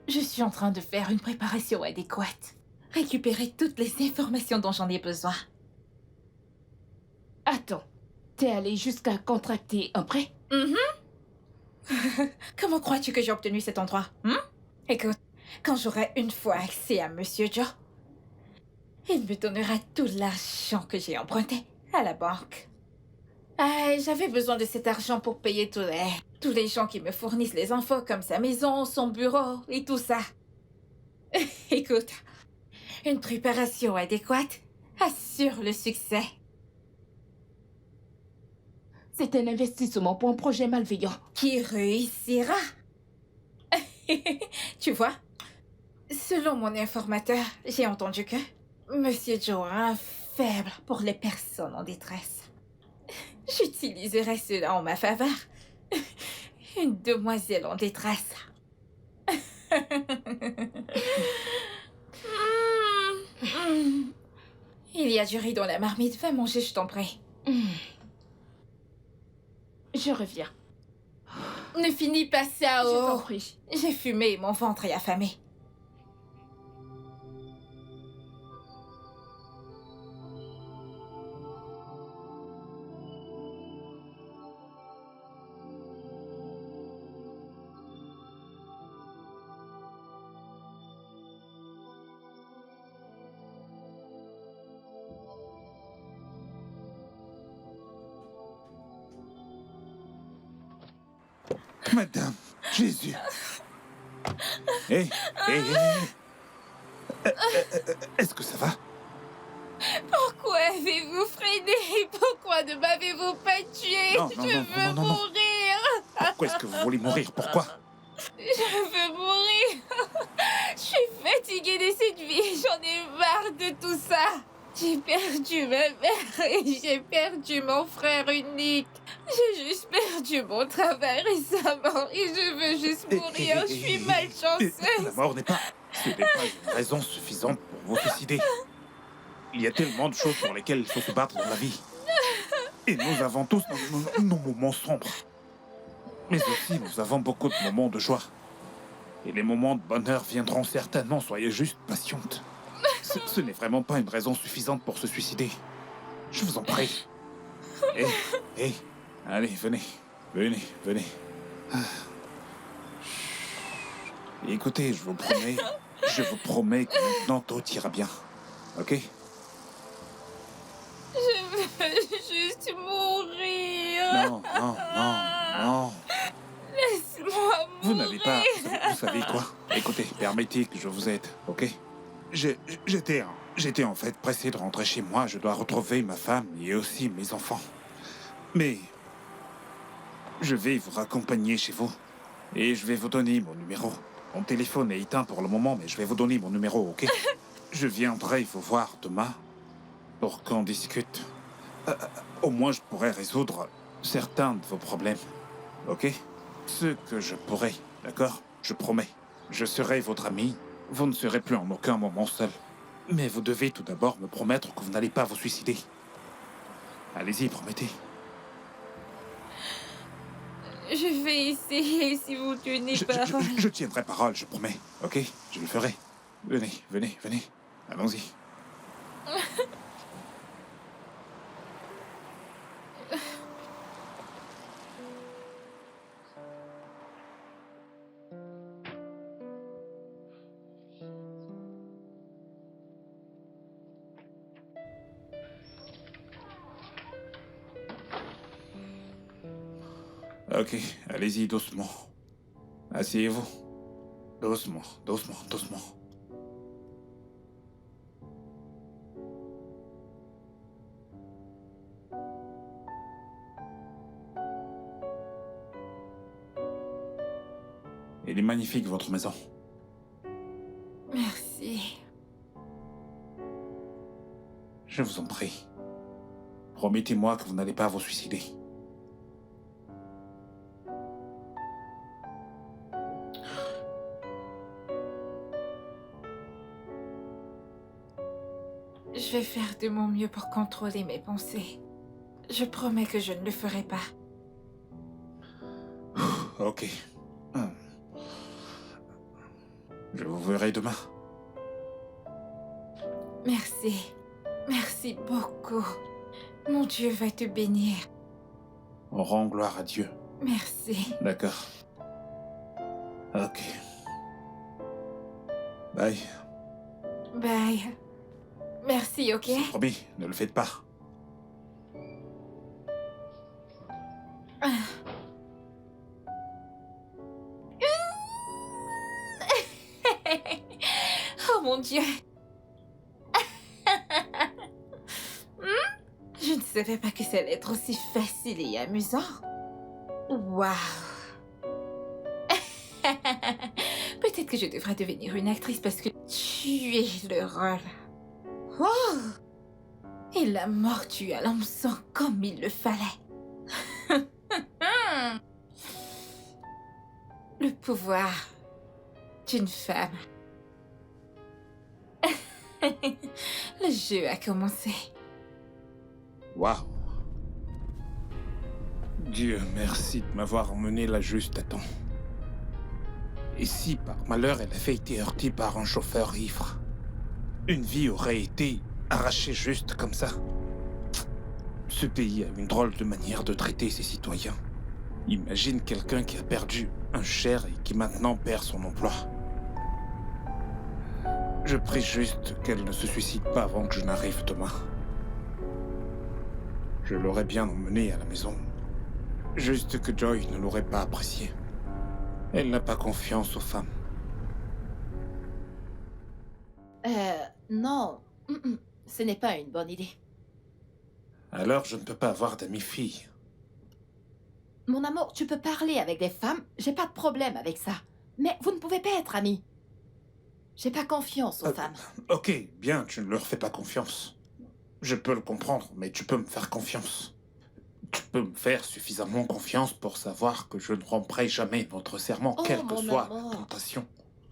Je suis en train de faire une préparation adéquate. Récupérer toutes les informations dont j'en ai besoin. Attends, t'es allé jusqu'à contracter un prêt? Comment crois-tu que j'ai obtenu cet endroit? Écoute, quand j'aurai une fois accès à Monsieur Joe, il me donnera tout l'argent que j'ai emprunté à la banque. Ah, j'avais besoin de cet argent pour payer tous les gens qui me fournissent les infos comme sa maison, son bureau et tout ça. Écoute, une préparation adéquate assure le succès. C'est un investissement pour un projet malveillant. Qui réussira. Tu vois, selon mon informateur, j'ai entendu que Monsieur Joe a un faible pour les personnes en détresse. J'utiliserai cela en ma faveur. Une demoiselle en détresse. Il y a du riz dans la marmite. Va manger, je t'en prie. Je reviens. Ne finis pas ça, Je t'en oh. prie. J'ai fumé et mon ventre est affamé. Madame, Jésus. Hé, hé, hé. Est-ce que ça va? Pourquoi avez-vous freiné? Pourquoi ne m'avez-vous pas tué? Non, Je veux non. mourir. Pourquoi est-ce que vous voulez mourir? Pourquoi? Je veux mourir. Je suis fatiguée de cette vie. J'en ai marre de tout ça. J'ai perdu ma mère et j'ai perdu mon frère unique. J'ai juste perdu mon travail récemment et je veux juste mourir. Je suis La malchanceuse. mort ce n'est pas une raison suffisante pour vous suicider. Il y a tellement de choses pour lesquelles il faut se battre dans la vie. Et nous avons tous nos moments sombres. Mais aussi, nous avons beaucoup de moments de joie. Et les moments de bonheur viendront certainement, soyez juste patiente. Ce n'est vraiment pas une raison suffisante pour se suicider. Je vous en prie. Hé, allez, venez. Ah. Écoutez, je vous promets que maintenant tout ira bien. Ok? Je veux juste mourir. Non. Laisse-moi mourir. Vous n'avez pas... Vous savez quoi? Écoutez, permettez que je vous aide, ok? J'étais en fait pressé de rentrer chez moi. Je dois retrouver ma femme et aussi mes enfants. Mais... je vais vous raccompagner chez vous. Et je vais vous donner mon numéro. Mon téléphone est éteint pour le moment, mais je vais vous donner mon numéro, ok? Je viendrai vous voir demain pour qu'on discute. Au moins, je pourrai résoudre certains de vos problèmes, ok? Ce que je pourrai, d'accord? Je promets. Je serai votre ami. Vous ne serez plus en aucun moment seul. Mais vous devez tout d'abord me promettre que vous n'allez pas vous suicider. Allez-y, promettez. Je vais essayer si vous tenez parole. Je tiendrai parole, je promets. Ok? Je le ferai. Venez. Allons-y. Ok, allez-y doucement. Asseyez-vous. Doucement. Elle est magnifique, votre maison. Merci. Je vous en prie. Promettez-moi que vous n'allez pas vous suicider. Je vais faire de mon mieux pour contrôler mes pensées. Je promets que je ne le ferai pas. Ok. Je vous verrai demain. Merci. Merci beaucoup. Mon Dieu va te bénir. On rend gloire à Dieu. Merci. D'accord. Ok. Bye. Bye. Merci, ok? C'est promis, ne le faites pas. Oh mon Dieu. Je ne savais pas que ça allait être aussi facile et amusant. Waouh. Peut-être que je devrais devenir une actrice parce que tu es le rôle. Oh. Et la mort tue à l'hameçon comme il le fallait. Le pouvoir d'une femme. Le jeu a commencé. Waouh. Dieu merci de m'avoir emmené là juste à temps. Et si par malheur elle avait été heurtée par un chauffeur ivre, une vie aurait été arrachée juste comme ça. Ce pays a une drôle de manière de traiter ses citoyens. Imagine quelqu'un qui a perdu un cher et qui maintenant perd son emploi. Je prie juste qu'elle ne se suicide pas avant que je n'arrive demain. Je l'aurais bien emmenée à la maison. Juste que Joy ne l'aurait pas apprécié. Elle n'a pas confiance aux femmes. Non. Ce n'est pas une bonne idée. Alors je ne peux pas avoir d'amis filles. Mon amour, tu peux parler avec des femmes, j'ai pas de problème avec ça. Mais vous ne pouvez pas être amis. J'ai pas confiance aux femmes. Ok, bien, tu ne leur fais pas confiance. Je peux le comprendre, mais tu peux me faire confiance. Tu peux me faire suffisamment confiance pour savoir que je ne romprai jamais votre serment, Oh, quelle que mon soit amour. la tentation.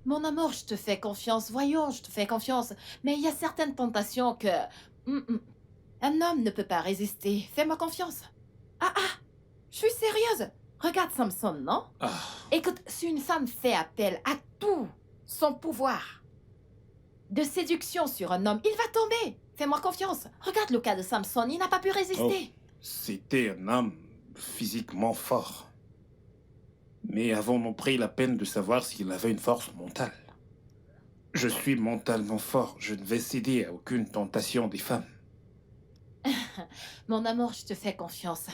Mon amour, je te fais confiance. Voyons, je te fais confiance. Mais il y a certaines tentations que... Un homme ne peut pas résister. Fais-moi confiance. Ah, je suis sérieuse. Regarde Samson, non? Ah, Écoute, si une femme fait appel à tout son pouvoir de séduction sur un homme, il va tomber. Fais-moi confiance. Regarde le cas de Samson, il n'a pas pu résister. c'était un homme physiquement fort. Mais avons-nous pris la peine de savoir s'il avait une force mentale? Je suis mentalement fort, je ne vais céder à aucune tentation des femmes. Mon amour, je te fais confiance.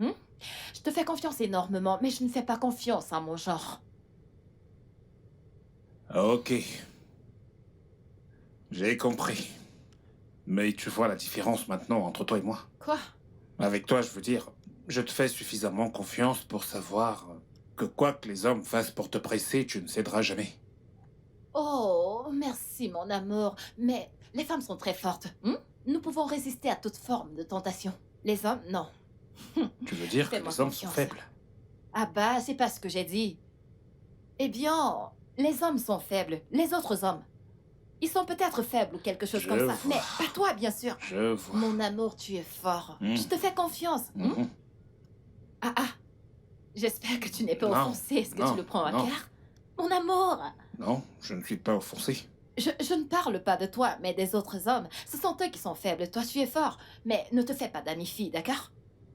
Je te fais confiance énormément, mais je ne fais pas confiance à mon genre. Ok. J'ai compris. Mais tu vois la différence maintenant entre toi et moi. Quoi? Avec toi, je veux dire, je te fais suffisamment confiance pour savoir que quoi que les hommes fassent pour te presser, tu ne céderas jamais. Oh, merci mon amour. Mais les femmes sont très fortes. Nous pouvons résister à toute forme de tentation. Les hommes, non. Tu veux dire que Fais-moi les hommes sont confiance. faibles? Ah bah, c'est pas ce que j'ai dit. Eh bien, les hommes sont faibles. Les autres hommes. Ils sont peut-être faibles ou quelque chose Je comme ça. vois. Mais pas toi, bien sûr. Je vois. Mon amour, tu es fort. Je te fais confiance. Mhm. Ah. J'espère que tu n'es pas Non, offensé. Est-ce que non, tu le prends à non. cœur? Mon amour! Non, je ne suis pas offensé. Je ne parle pas de toi, mais des autres hommes. Ce sont eux qui sont faibles. Toi, tu es fort. Mais ne te fais pas d'amis-filles, d'accord?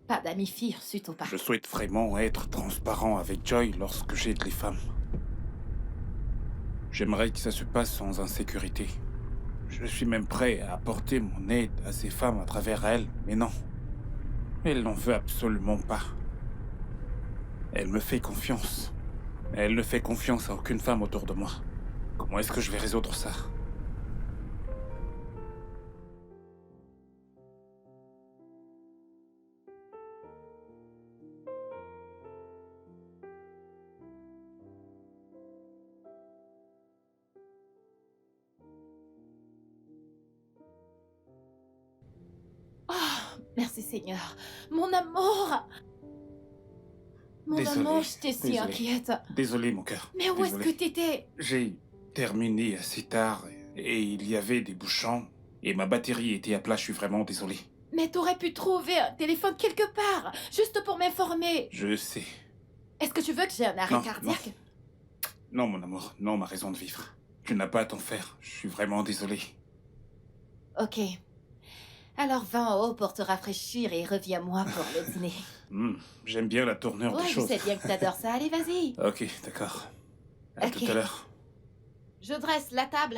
Pas d'amis-filles, surtout pas. Je souhaite vraiment être transparent avec Joy lorsque j'aide les femmes. J'aimerais que ça se passe sans insécurité. Je suis même prêt à apporter mon aide à ces femmes à travers elles, mais non. Elle n'en veut absolument pas. Elle me fait confiance. Elle ne fait confiance à aucune femme autour de moi. Comment est-ce que je vais résoudre ça? Merci, Seigneur. Mon amour! Mon Désolé, amour, j'étais si désolé. inquiète. Désolé, mon cœur. Mais où est-ce que Désolé. t'étais? J'ai terminé assez tard et il y avait des bouchons et ma batterie était à plat, je suis vraiment désolé. Mais t'aurais pu trouver un téléphone quelque part, juste pour m'informer. Je sais. Est-ce que tu veux que j'ai un arrêt Non, cardiaque? Non, mon amour, non, ma raison de vivre. Tu n'as pas à t'en faire. Je suis vraiment désolé. Ok. Alors va en haut pour te rafraîchir et reviens-moi pour le dîner. J'aime bien la tournure des Ouais, je choses. sais bien que t'adores ça. Allez, vas-y. Ok, d'accord. À Ok. tout à l'heure. Je dresse la table.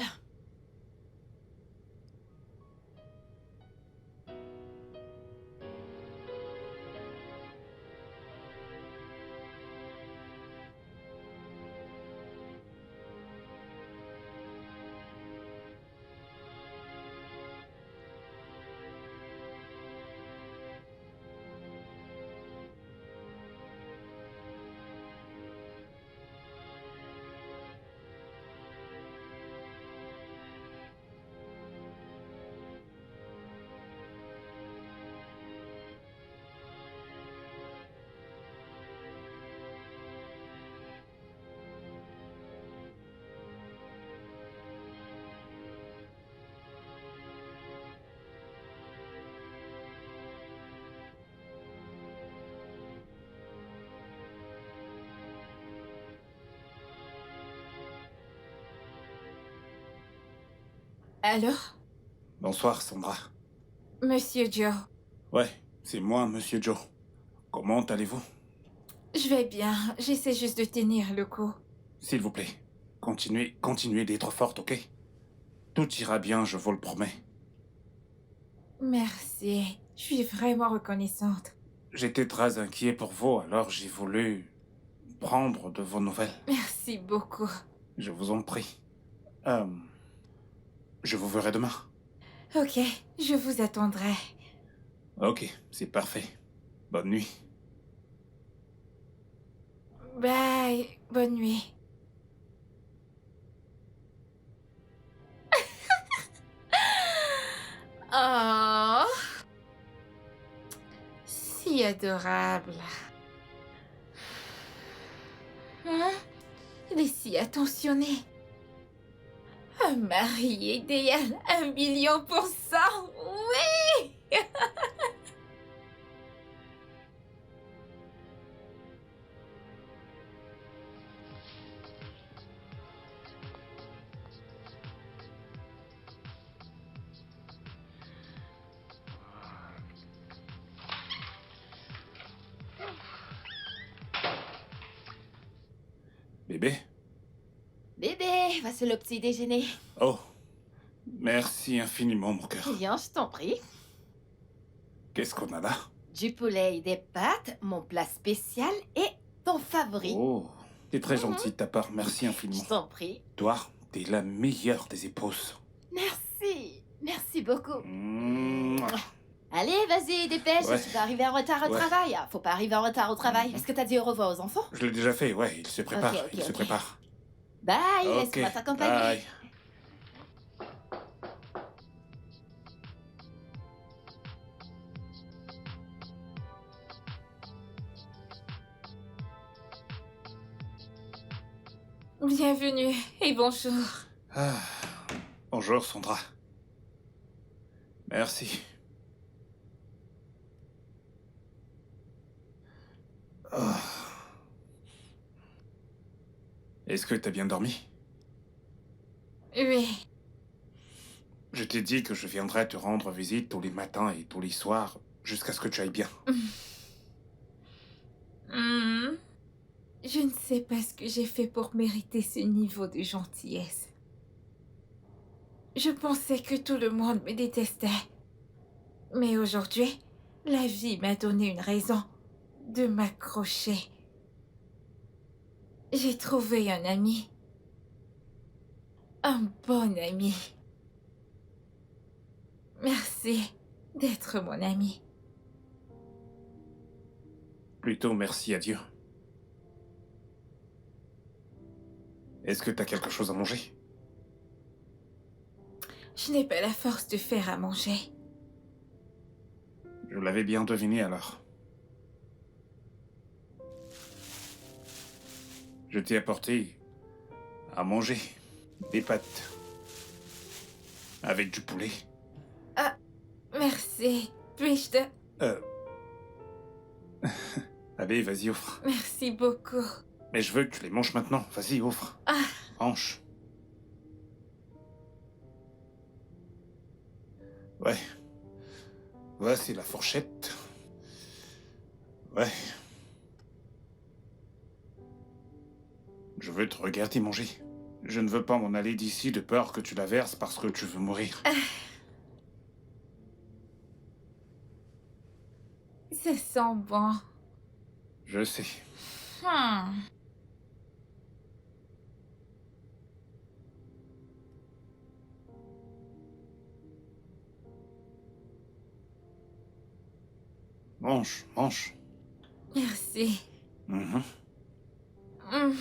Allô? Bonsoir, Sandra. Monsieur Joe, Ouais, c'est moi, Monsieur Joe. Comment allez-vous? je vais bien. J'essaie juste de tenir le coup. S'il vous plaît, continuez d'être forte, ok? Tout ira bien, je vous le promets. Merci. Je suis vraiment reconnaissante. J'étais très inquiet pour vous, alors j'ai voulu prendre de vos nouvelles. Merci beaucoup. Je vous en prie. Je vous verrai demain. Ok, je vous attendrai. Ok, c'est parfait. Bonne nuit. Bye. Bonne nuit. Oh, si adorable. Hein? Il est si attentionné. Un mari idéal, 1 000 000%. Oui! Bébé? Bébé, voici le petit déjeuner. Oh, merci infiniment, mon cœur. Viens, je t'en prie. Qu'est-ce qu'on a là? Du poulet et des pâtes, mon plat spécial et ton favori. Oh, t'es très gentil de ta part, merci infiniment. Je t'en prie. Toi, t'es la meilleure des épouses. Merci. Merci beaucoup. Mouah. Allez, vas-y, dépêche, Ouais. tu vas arriver en retard au Ouais. travail. Ah, faut pas arriver en retard au travail. Est-ce que t'as dit au revoir aux enfants? Je l'ai déjà fait, ouais, il se prépare, Ok, il se ok. prépare. Bye, Ok, laisse-moi t'accompagner. bye. Bienvenue et bonjour. Ah, bonjour, Sandra. Merci. Ah. Est-ce que t'as bien dormi? Oui, Je t'ai dit que je viendrais te rendre visite tous les matins et tous les soirs, jusqu'à ce que tu ailles bien. Hmm. Je ne sais pas ce que j'ai fait pour mériter ce niveau de gentillesse. Je pensais que tout le monde me détestait. Mais aujourd'hui, la vie m'a donné une raison de m'accrocher. J'ai trouvé un ami. Un bon ami. Merci d'être mon ami. Plutôt merci à Dieu. Est-ce que t'as quelque chose à manger? Je n'ai pas la force de faire à manger. Je l'avais bien deviné alors. Je t'ai apporté à manger des pâtes avec du poulet. Merci. Puis-je te... Allez, vas-y, offre. Merci beaucoup. Mais je veux que tu les manges maintenant. Vas-y, offre. Ah. Mange. Ouais. Voici la fourchette. Ouais. Je veux te regarder manger. Je ne veux pas m'en aller d'ici de peur que tu la verses parce que tu veux mourir. Ça sent bon. Je sais. Hmm. Mange, mange. Merci. Mhm. Hmm.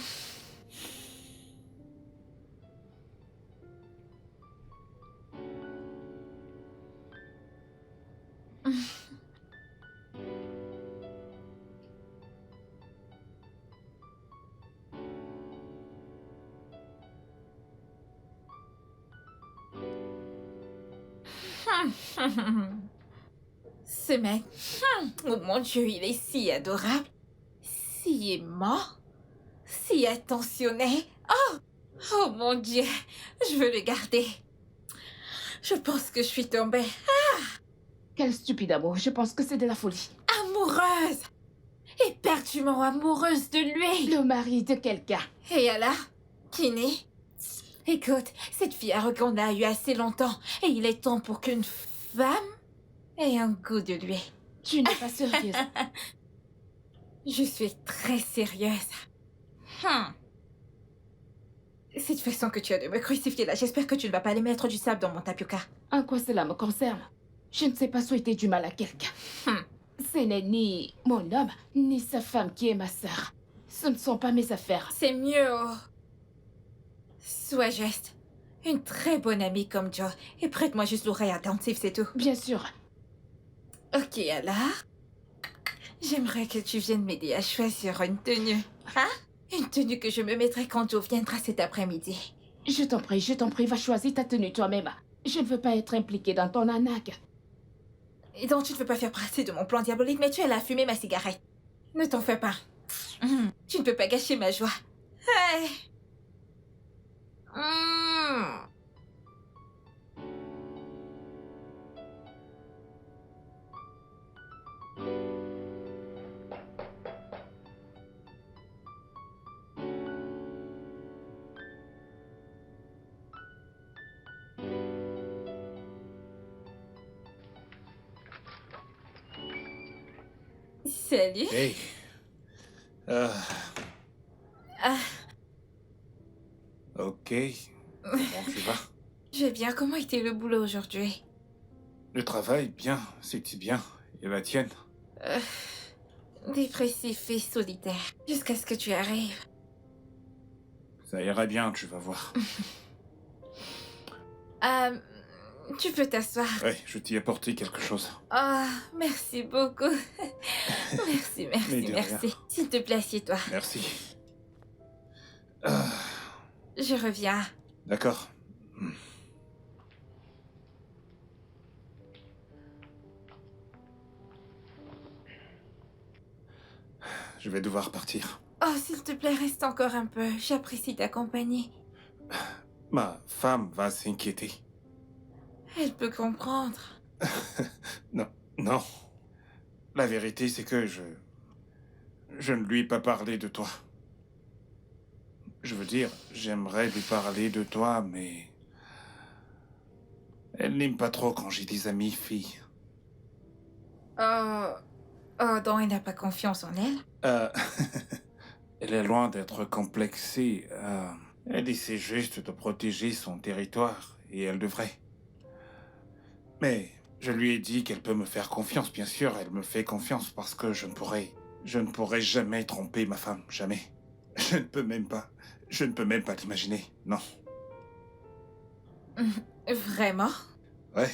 Ce mec, oh mon Dieu, il est si adorable, si aimant, si attentionné. Oh mon Dieu, je veux le garder. Je pense que je suis tombée Quel stupide amour. Je pense que c'est de la folie. amoureuse, éperdument amoureuse de lui. Le mari de quelqu'un. Et alors, Kinney? Écoute, cette fille arrogante l'a eu assez longtemps, et il est temps pour qu'une femme ait un goût de lui. Tu n'es pas sérieuse. Je suis très sérieuse. Cette façon que tu as de me crucifier là, j'espère que tu ne vas pas aller mettre du sable dans mon tapioca. En quoi cela me concerne? Je ne sais pas souhaiter du mal à quelqu'un. Ce n'est ni mon homme, ni sa femme qui est ma sœur. Ce ne sont pas mes affaires. C'est mieux, oh. Sois juste. Une très bonne amie comme Joe. Et prête-moi juste l'oreille attentive, c'est tout. Bien sûr. Ok, alors? J'aimerais que tu viennes m'aider à choisir une tenue. Hein? Une tenue que je me mettrai quand Joe viendra cet après-midi. Je t'en prie, va choisir ta tenue toi-même. Je ne veux pas être impliquée dans ton arnaque. Et donc tu ne veux pas faire partie de mon plan diabolique, mais tu as fumé ma cigarette. Ne t'en fais pas. Tu ne peux pas gâcher ma joie. Hey. Salut. Hey. Ah, Ok. Comment tu vas? je vais bien. Comment était le boulot aujourd'hui? Le travail, bien. C'était bien. Et la tienne? Dépressif et solitaire. Jusqu'à ce que tu arrives. Ça ira bien, tu vas voir. Tu peux t'asseoir. Ouais, je t'y ai apporté quelque chose. Ah, merci beaucoup. Merci, Mais merci, de merci. rien. S'il te plaît, assieds-toi. Merci. Ah, Je reviens. d'accord. Je vais devoir partir. Oh, s'il te plaît, reste encore un peu. J'apprécie ta compagnie. Ma femme va s'inquiéter. Elle peut comprendre. Non, non. La vérité, c'est que je ne lui ai pas parlé de toi. Je veux dire, j'aimerais lui parler de toi, mais... Elle n'aime pas trop quand j'ai des amis filles. Oh, donc elle n'a pas confiance en elle? Euh, Elle est loin d'être complexée. Elle essaie juste de protéger son territoire, et elle devrait. Mais je lui ai dit qu'elle peut me faire confiance, bien sûr, elle me fait confiance parce que je ne pourrai jamais tromper ma femme, jamais. Je ne peux même pas l'imaginer, non. Vraiment? Ouais,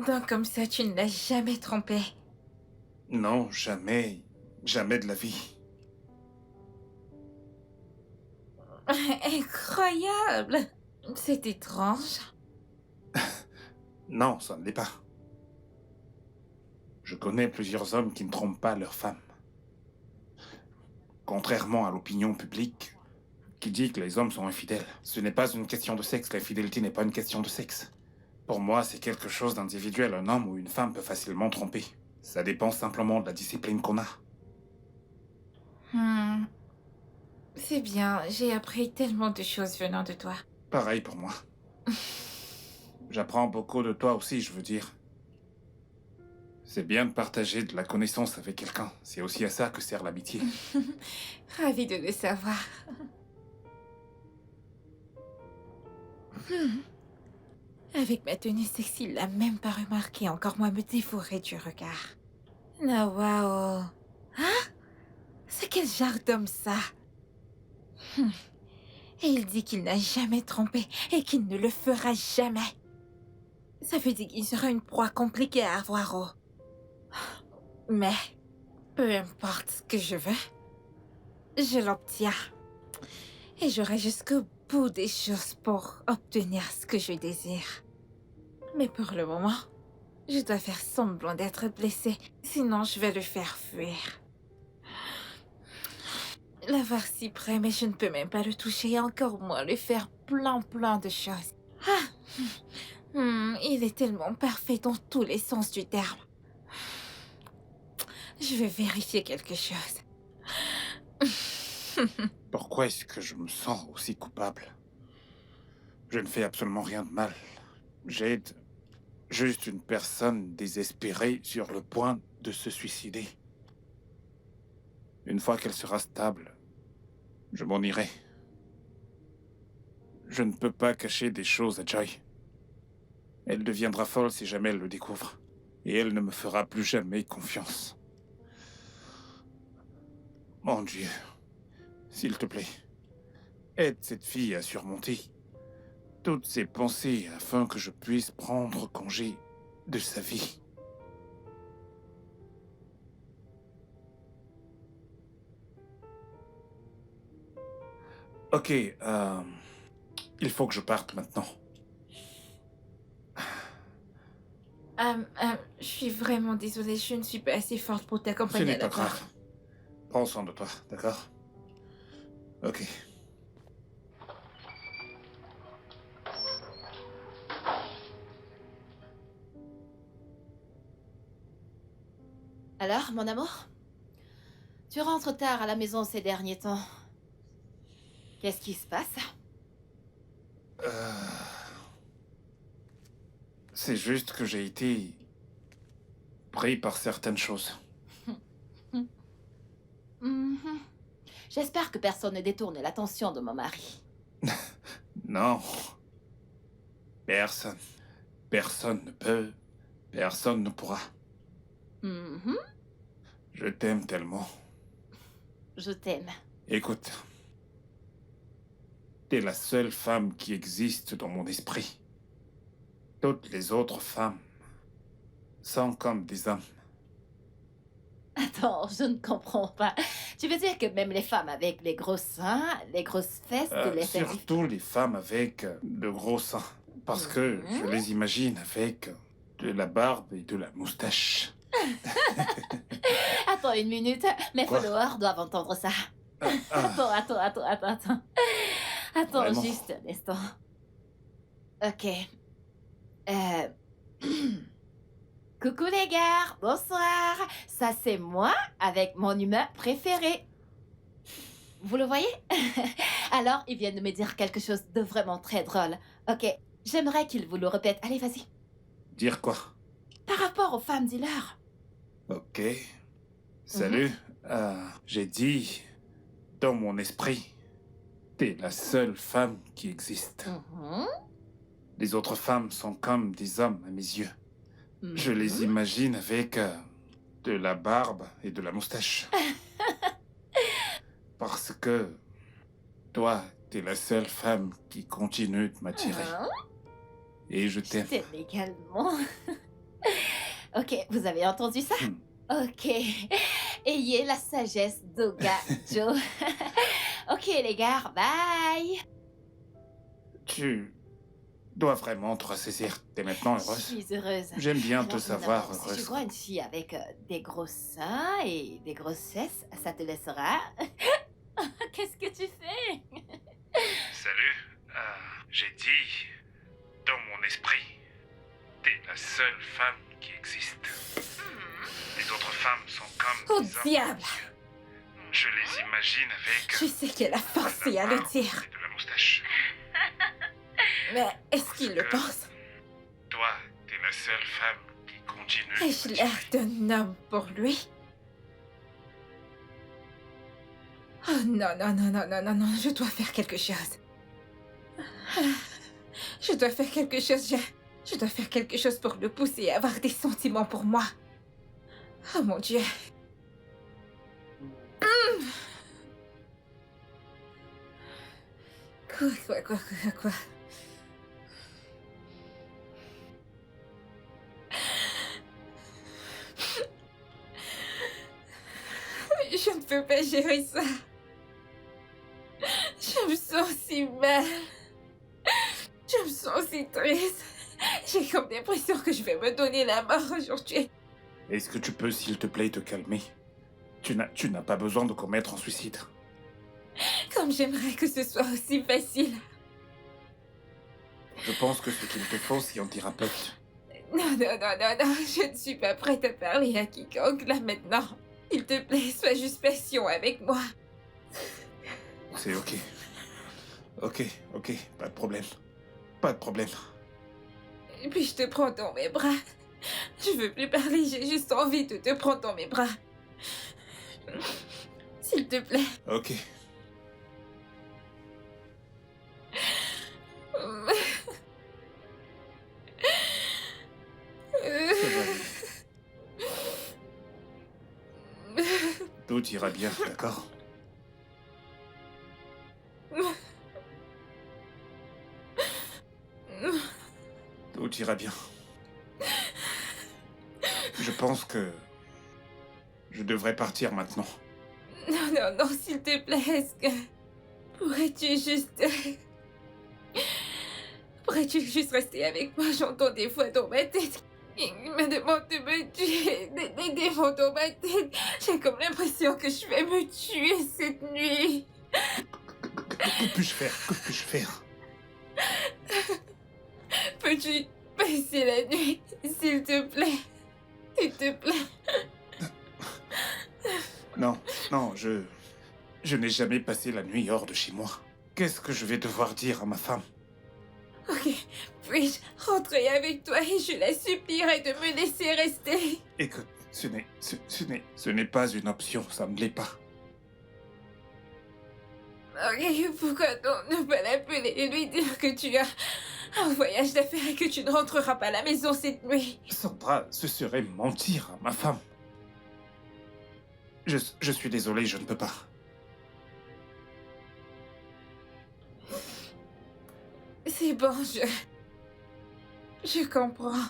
Donc comme ça, tu ne l'as jamais trompée. non, jamais, jamais de la vie. Incroyable! C'est étrange. Non, ça ne l'est pas. Je connais plusieurs hommes qui ne trompent pas leur femme. Contrairement à l'opinion publique, qui dit que les hommes sont infidèles. Ce n'est pas une question de sexe, l'infidélité n'est pas une question de sexe. Pour moi, c'est quelque chose d'individuel. Un homme ou une femme peut facilement tromper. Ça dépend simplement de la discipline qu'on a. C'est bien, j'ai appris tellement de choses venant de toi. Pareil pour moi. J'apprends beaucoup de toi aussi, je veux dire. C'est bien de partager de la connaissance avec quelqu'un. C'est aussi à ça que sert l'amitié. Ravie de le savoir. Avec ma tenue sexy, il l'a même pas remarqué, encore moins me dévorer du regard. Ah, waouh. Hein? C'est quel genre d'homme, ça? Et il dit qu'il n'a jamais trompé et qu'il ne le fera jamais. Ça veut dire qu'il sera une proie compliquée à avoir, oh. Mais, peu importe ce que je veux, je l'obtiens. Et j'aurai jusqu'au bout des choses pour obtenir ce que je désire. Mais pour le moment, je dois faire semblant d'être blessée, sinon je vais le faire fuir. L'avoir si près, mais je ne peux même pas le toucher et encore moins lui faire plein de choses. Il est tellement parfait dans tous les sens du terme. Je vais vérifier quelque chose. Pourquoi est-ce que je me sens aussi coupable? Je ne fais absolument rien de mal. J'aide juste une personne désespérée sur le point de se suicider. Une fois qu'elle sera stable, je m'en irai. Je ne peux pas cacher des choses à Joy. Elle deviendra folle si jamais elle le découvre. Et elle ne me fera plus jamais confiance. Mon Dieu, s'il te plaît, aide cette fille à surmonter toutes ses pensées afin que je puisse prendre congé de sa vie. Ok, il faut que je parte maintenant. Je suis vraiment désolée, je ne suis pas assez forte pour Ce t'accompagner n'est à pas la barre. grave. Prends soin de toi, d'accord? Ok. Alors, mon amour? Tu rentres tard à la maison ces derniers temps. Qu'est-ce qui se passe? C'est juste que j'ai été pris par certaines choses. Mhm. J'espère que personne ne détourne l'attention de mon mari. Non. Personne. Personne ne peut. Personne ne pourra. Mhm. Je t'aime tellement. Je t'aime. Écoute. T'es la seule femme qui existe dans mon esprit. Toutes les autres femmes sont comme des hommes. Attends, je ne comprends pas. Tu veux dire que même les femmes avec les gros seins, les grosses fesses, tu les fais... Surtout les femmes avec de gros seins. Parce que je les imagine avec de la barbe et de la moustache. Attends une minute, mes Quoi? followers doivent entendre ça. Attends. Attends Vraiment? juste un instant. Ok. Coucou les gars, bonsoir. Ça c'est moi avec mon humain préféré. Vous le voyez? Alors, ils viennent de me dire quelque chose de vraiment très drôle. Ok, j'aimerais qu'ils vous le répètent. Allez, vas-y. Dire quoi? Par rapport aux femmes dealers. Ok. Salut. J'ai dit, dans mon esprit, t'es la seule femme qui existe. Mhm. Les autres femmes sont comme des hommes à mes yeux. Je les imagine avec de la barbe et de la moustache. Parce que toi, t'es la seule femme qui continue de m'attirer. Hein? Et je Je t'aime. t'aime également. Ok, vous avez entendu ça? Ok. Ayez la sagesse d'Oga Joe. Ok les gars, bye. Tu dois vraiment te ressaisir. T'es maintenant Je heureuse. suis heureuse. J'aime bien te Alors, savoir évidemment, Si heureuse. je vois une fille avec des gros seins et des grosses fesses, ça te laissera... Qu'est-ce que tu fais? J'ai dit, dans mon esprit, t'es la seule femme qui existe. Les autres femmes sont comme Oh des hommes. diable! Je les imagine avec Je sais qu'elle a forcé à le dire. et de la moustache. Mais est-ce qu'il le pense? Toi, t'es la seule femme qui continue. Ai-je l'air d'un homme pour lui? Oh non, non, non, non, non, non, non, je dois faire quelque chose. Je dois faire quelque chose, je dois faire quelque chose pour le pousser à avoir des sentiments pour moi. Oh mon Dieu. Quoi. Je ne peux pas gérer ça. Je me sens si mal. Je me sens si triste. J'ai comme l'impression que je vais me donner la mort aujourd'hui. Est-ce que tu peux, s'il te plaît, te calmer? Tu n'as pas besoin de commettre un suicide. Comme j'aimerais que ce soit aussi facile. Je pense que ce qu'il te faut, c'est un thérapeute. Non, non, non, non, non, je ne suis pas prête à parler à quiconque là maintenant. S'il te plaît, sois juste patient avec moi. C'est ok. Ok, pas de problème. Pas de problème. Et puis je te prends dans mes bras. Je veux plus parler, j'ai juste envie de te prendre dans mes bras. S'il te plaît. Ok. Ça va aller. Tout ira bien, d'accord? Tout ira bien. Je pense que je devrais partir maintenant. Non, non, non, s'il te plaît, est-ce que... Pourrais-tu juste rester avec moi? J'entends des voix dans ma tête. Il me demande de me tuer. Des démons dans ma tête. J'ai comme l'impression que je vais me tuer cette nuit. Que puis-je faire? Que puis-je faire? Peux-tu passer la nuit, s'il te plaît? S'il te plaît. Non, je n'ai jamais passé la nuit hors de chez moi. Qu'est-ce que je vais devoir dire à ma femme? Ok, puis-je rentrer avec toi et je la supplierai de me laisser rester? Écoute, ce n'est pas une option, ça ne l'est pas. Ok, pourquoi donc ne pas l'appeler et lui dire que tu as un voyage d'affaires et que tu ne rentreras pas à la maison cette nuit? Sandra, ce serait mentir à ma femme. Je suis désolé, je ne peux pas. C'est bon, je comprends.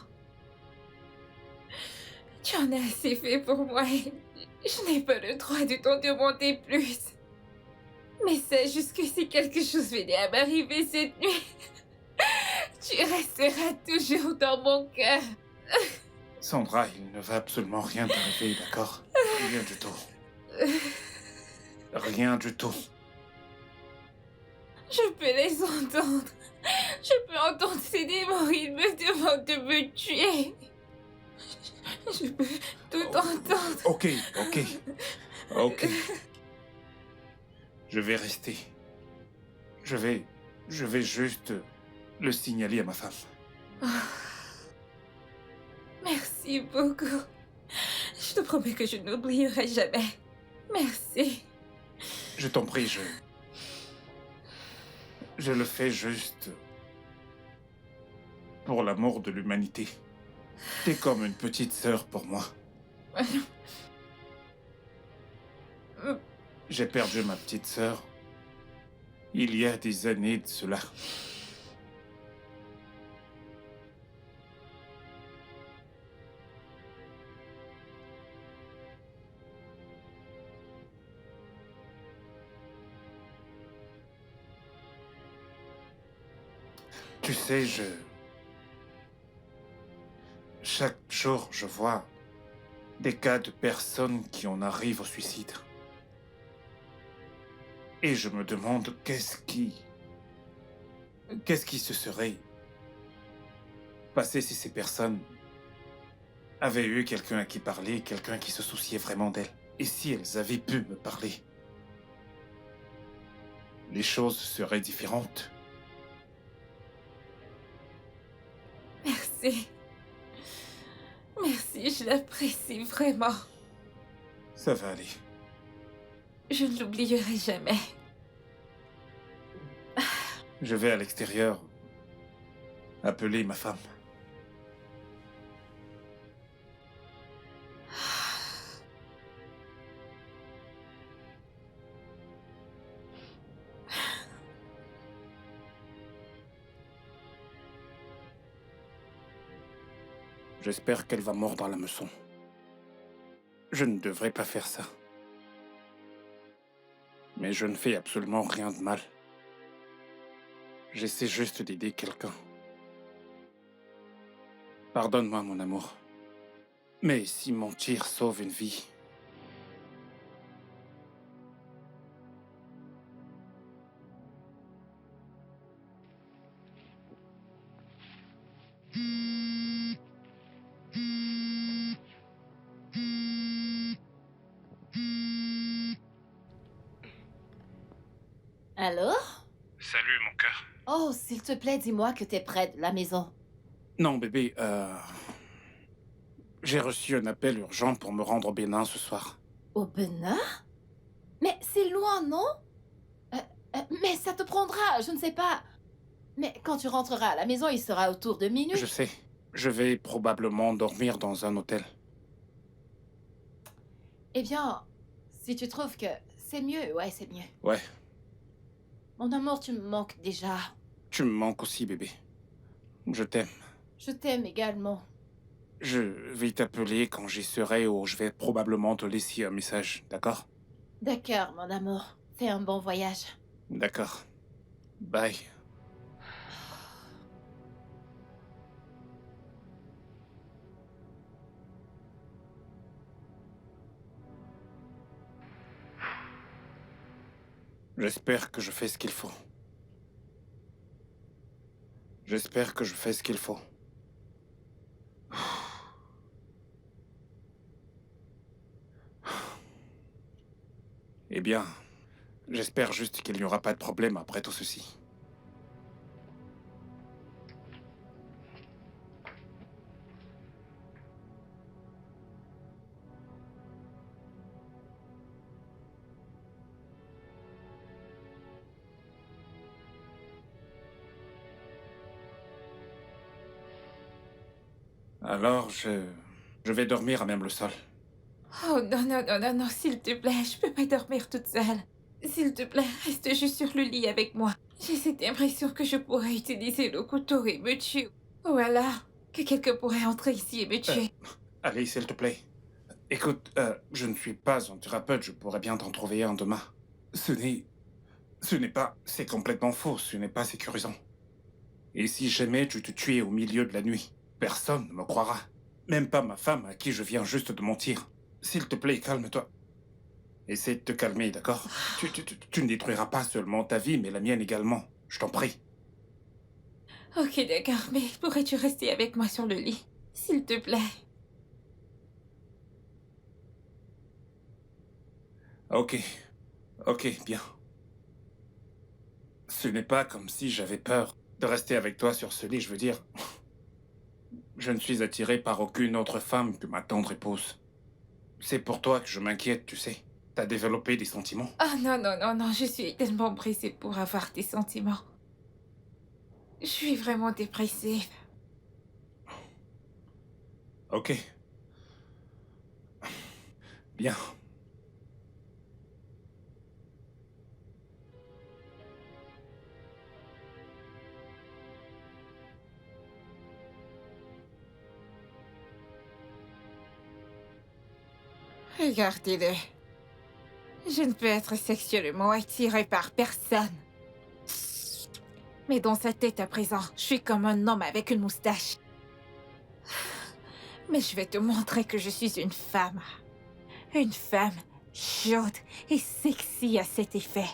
Tu en as assez fait pour moi et je n'ai pas le droit de t'en demander plus. Mais sache juste que si quelque chose venait à m'arriver cette nuit, tu resteras toujours dans mon cœur. Sandra, il ne va absolument rien t'arriver, d'accord? Rien du tout. Rien du tout. Je peux les entendre. Je peux entendre ces démons. Ils me demandent de me tuer. Je peux tout entendre. Ok. Je vais rester. Je vais juste le signaler à ma femme. Merci beaucoup. Je te promets que je n'oublierai jamais. Merci. Je t'en prie, je le fais juste pour l'amour de l'humanité. T'es comme une petite sœur pour moi. J'ai perdu ma petite sœur il y a des années de cela. Tu sais, chaque jour, je vois des cas de personnes qui en arrivent au suicide. Et je me demande qu'est-ce qui Qu'est-ce qui se serait passé si ces personnes avaient eu quelqu'un à qui parler, quelqu'un qui se souciait vraiment d'elles? Et si elles avaient pu me parler? Les choses seraient différentes. Merci. Merci, je l'apprécie vraiment. Ça va aller. Je ne l'oublierai jamais. Je vais à l'extérieur appeler ma femme. J'espère qu'elle va mordre à la leçon. Je ne devrais pas faire ça. Mais je ne fais absolument rien de mal. J'essaie juste d'aider quelqu'un. Pardonne-moi, mon amour. Mais si mentir sauve une vie... Allô? Salut, mon cœur. Oh, s'il te plaît, dis-moi que t'es près de la maison. Non, bébé, j'ai reçu un appel urgent pour me rendre au Bénin ce soir. Au Bénin? Mais c'est loin, non? Mais ça te prendra, je ne sais pas. Mais quand tu rentreras à la maison, il sera autour de minuit. Je sais. Je vais probablement dormir dans un hôtel. Eh bien, si tu trouves que c'est mieux, ouais, c'est mieux. Ouais, Mon amour, tu me manques déjà. tu me manques aussi, bébé. Je t'aime. Je t'aime également. Je vais t'appeler quand j'y serai ou je vais probablement te laisser un message, d'accord? D'accord, mon amour. Fais un bon voyage. D'accord. Bye. J'espère que je fais ce qu'il faut. J'espère que je fais ce qu'il faut. Eh bien, j'espère juste qu'il n'y aura pas de problème après tout ceci. Alors, je vais dormir à même le sol. Oh non, non, non, non, non, s'il te plaît, je peux pas dormir toute seule. S'il te plaît, reste juste sur le lit avec moi. J'ai cette impression que je pourrais utiliser le couteau et me tuer. Ou alors, que quelqu'un pourrait entrer ici et me tuer. Allez, s'il te plaît. Écoute, je ne suis pas un thérapeute, je pourrais bien t'en trouver un demain. Ce n'est pas... C'est complètement faux, ce n'est pas sécurisant. Et si jamais tu te tuais au milieu de la nuit, personne ne me croira. Même pas ma femme à qui je viens juste de mentir. S'il te plaît, calme-toi. Essaie de te calmer, d'accord? Tu ne détruiras pas seulement ta vie, mais la mienne également. Je t'en prie. Ok, d'accord, mais pourrais-tu rester avec moi sur le lit? S'il te plaît. Ok. Ok, bien. Ce n'est pas comme si j'avais peur de rester avec toi sur ce lit, je veux dire. Je ne suis attiré par aucune autre femme que ma tendre épouse. C'est pour toi que je m'inquiète, tu sais. T'as développé des sentiments. Oh non, non, non, non, je suis tellement pressée pour avoir des sentiments. Je suis vraiment dépressive. Ok. Bien. Regardez-le. Je ne peux être sexuellement attirée par personne. Mais dans sa tête à présent, je suis comme un homme avec une moustache. Mais je vais te montrer que je suis une femme. Une femme chaude et sexy à cet effet.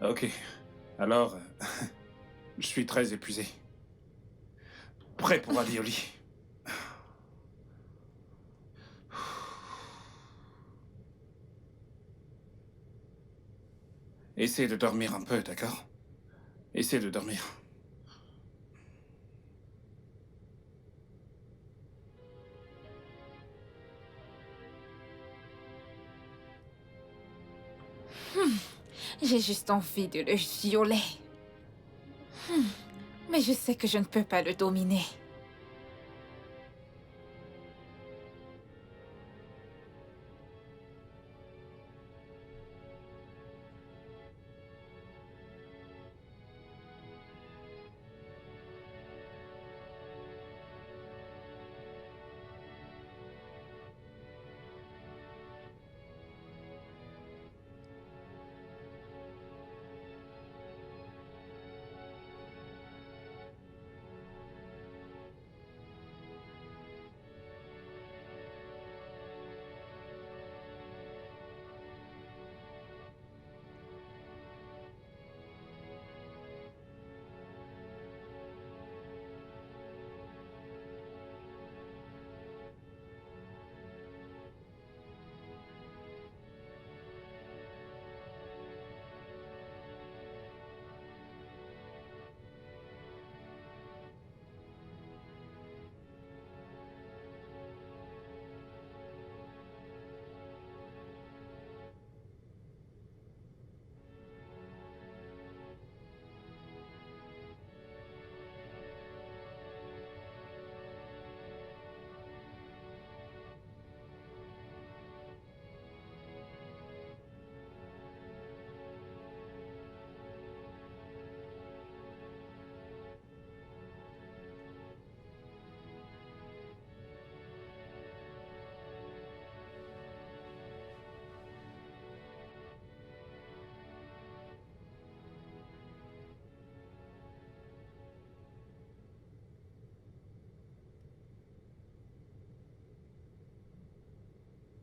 Ok. Alors, je suis très épuisé. Prêt pour aller au lit. Essaie de dormir un peu, d'accord? Essaie de dormir. J'ai juste envie de le violer. Mais je sais que je ne peux pas le dominer.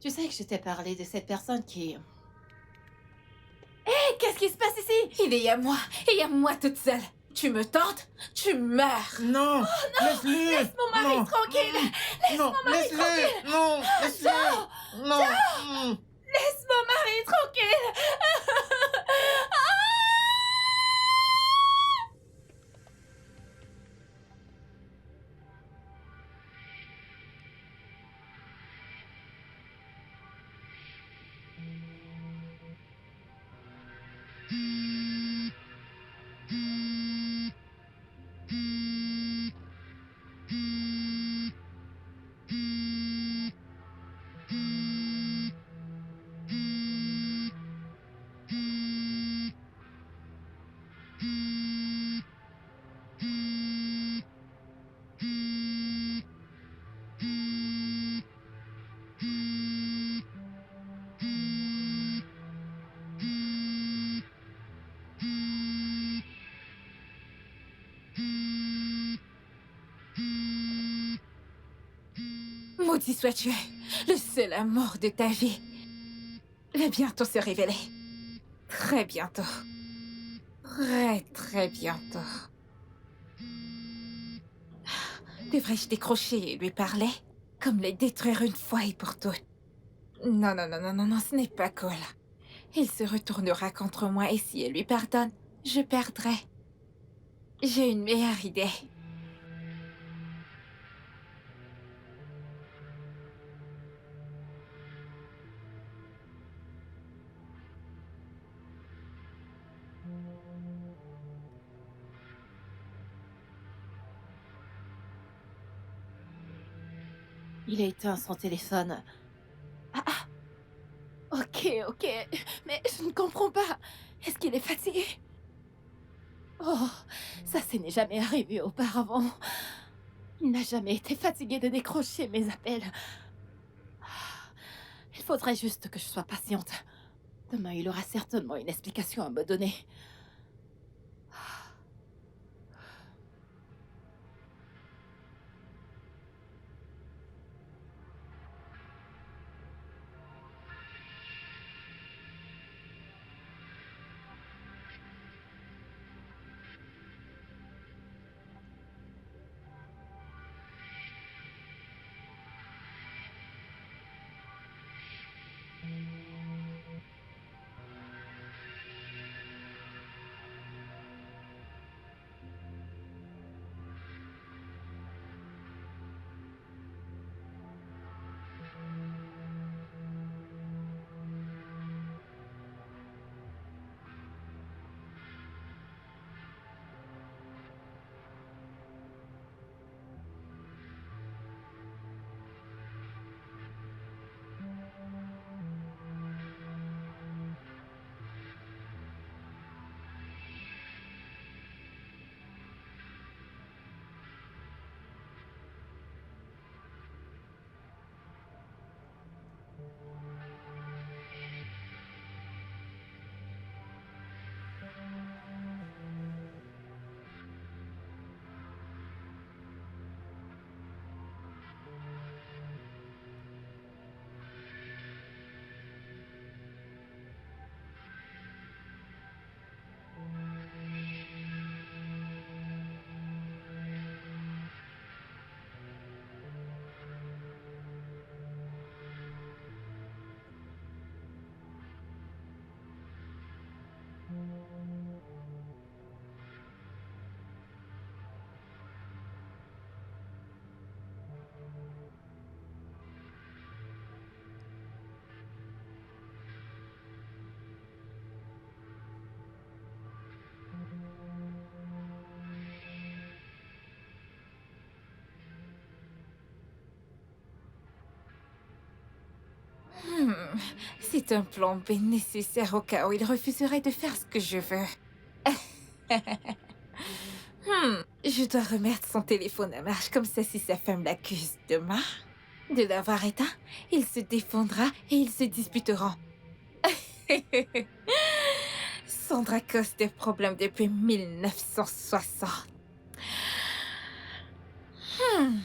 Tu sais que je t'ai parlé de cette personne qui... Hé, qu'est-ce qui se passe ici? Il est à moi, et à moi toute seule. Tu me tentes, tu meurs. Non, laisse-le. Laisse mon mari Non. tranquille. Non, laisse-le. Non, laisse-le. Non. Laisse mon mari tranquille. Maudit sois-tu, le seul amour de ta vie va bientôt se révéler. Très bientôt. Très bientôt. Devrais-je décrocher et lui parler? Comme les détruire une fois et pour toutes. Non, non, non, non, non, non, ce n'est pas cool. Il se retournera contre moi et si elle lui pardonne, je perdrai. J'ai une meilleure idée. Il a éteint son téléphone. Ah. Ok. Mais je ne comprends pas. Est-ce qu'il est fatigué? Oh, ça n'est jamais arrivé auparavant. Il n'a jamais été fatigué de décrocher mes appels. Il faudrait juste que je sois patiente. Demain, il aura certainement une explication à me donner. Hmm, c'est un plan B nécessaire au cas où il refuserait de faire ce que je veux. Je dois remettre son téléphone à marche comme ça si sa femme l'accuse demain de l'avoir éteint. Il se défendra et ils se disputeront. Sandra cause des problèmes depuis 1960. Hmm.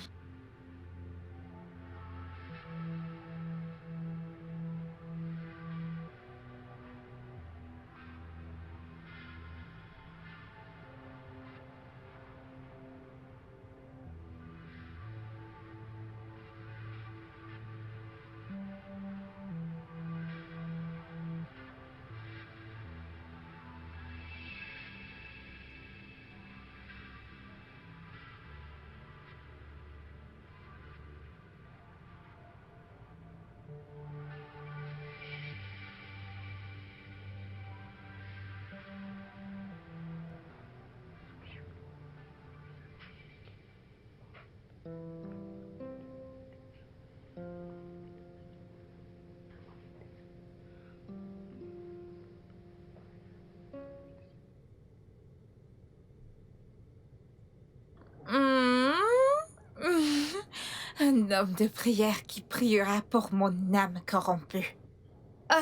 Un homme de prière qui priera pour mon âme corrompue. Ah.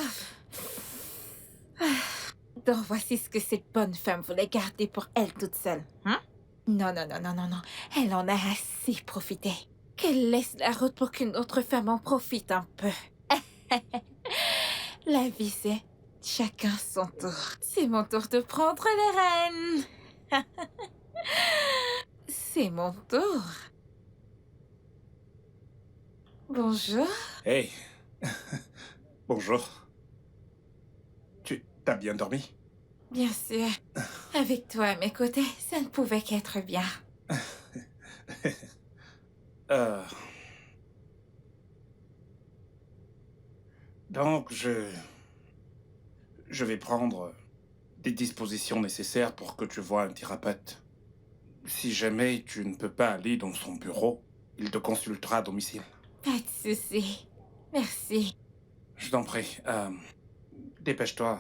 Ah. Donc voici ce que cette bonne femme voulait garder pour elle toute seule. Hein? Non, non, non, non, non, non. Elle en a assez profité. Qu'elle laisse la route pour qu'une autre femme en profite un peu. La vie, c'est chacun son tour. C'est mon tour de prendre les rênes. C'est mon tour. Bonjour. Hey. Bonjour. T'as bien dormi? Bien sûr. Avec toi à mes côtés, ça ne pouvait qu'être bien. Donc, je vais prendre des dispositions nécessaires pour que tu vois un thérapeute. Si jamais tu ne peux pas aller dans son bureau, il te consultera à domicile. Pas de souci. Merci. Je t'en prie. Dépêche-toi.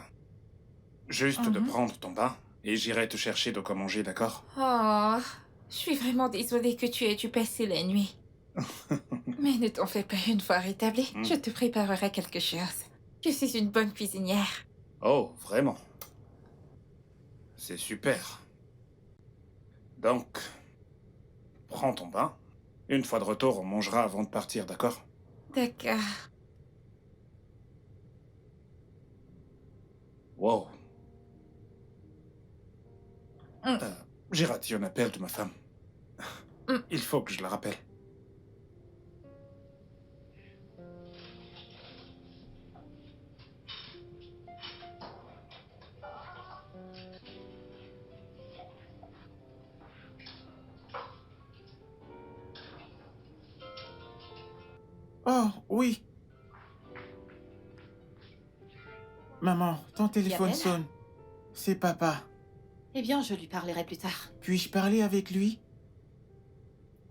Juste de prendre ton bain et j'irai te chercher de quoi manger, d'accord? Oh, je suis vraiment désolée que tu aies dû passer la nuit. Mais ne t'en fais pas, une fois rétablie, je te préparerai quelque chose. Je suis une bonne cuisinière. Oh, vraiment? C'est super. Donc, prends ton bain. Une fois de retour, on mangera avant de partir, d'accord? D'accord. Wow. J'ai raté un appel de ma femme. Il faut que je la rappelle. Oh, oui. Maman, ton téléphone Gabriel? sonne. C'est papa. Eh bien, je lui parlerai plus tard. Puis-je parler avec lui?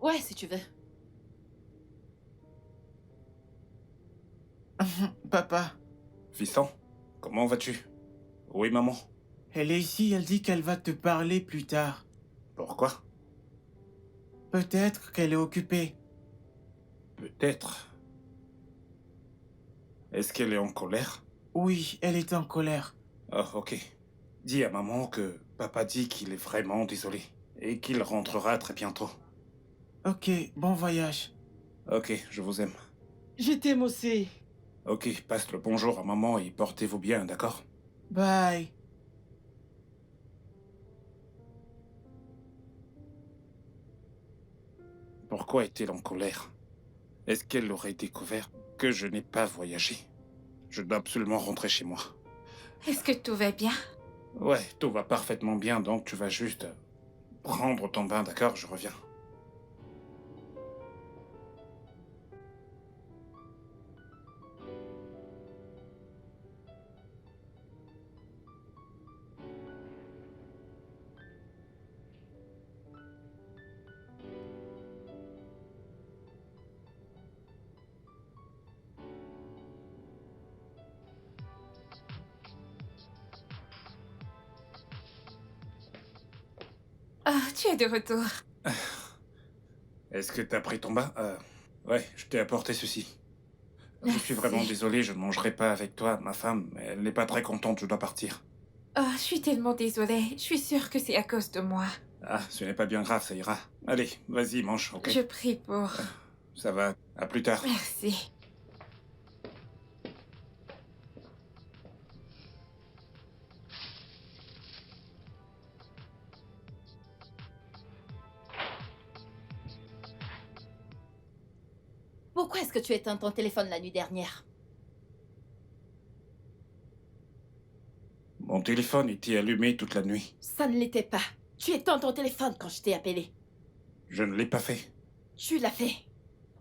Ouais, si tu veux. Papa, Fiston, comment vas-tu? Oui, maman. elle est ici, elle dit qu'elle va te parler plus tard. Pourquoi? Peut-être qu'elle est occupée. Peut-être. Est-ce qu'elle est en colère? Oui, elle est en colère. Ah, ok. Dis à maman que papa dit qu'il est vraiment désolé et qu'il rentrera très bientôt. Ok, bon voyage. Ok, je vous aime. Je t'aime aussi. Ok, passe le bonjour à maman et portez-vous bien, d'accord? Bye. Pourquoi est-elle en colère? Est-ce qu'elle aurait découvert que je n'ai pas voyagé? Je dois absolument rentrer chez moi. Est-ce que tout va bien? Ouais, tout va parfaitement bien, donc tu vas juste prendre ton bain, d'accord? Je reviens. Ah, tu es de retour. Est-ce que t'as pris ton bain? Ouais, je t'ai apporté ceci. Je suis vraiment Merci. désolé, je ne mangerai pas avec toi. Ma femme, elle n'est pas très contente, je dois partir. Oh, je suis tellement désolée. Je suis sûre que c'est à cause de moi. Ah, ce n'est pas bien grave, ça ira. Allez, vas-y, mange, ok? Je prie pour... Ça va, à plus tard. Merci. Pourquoi est-ce que tu éteins ton téléphone la nuit dernière? Mon téléphone était allumé toute la nuit. Ça ne l'était pas. Tu éteins ton téléphone quand je t'ai appelé. Je ne l'ai pas fait. Tu l'as fait.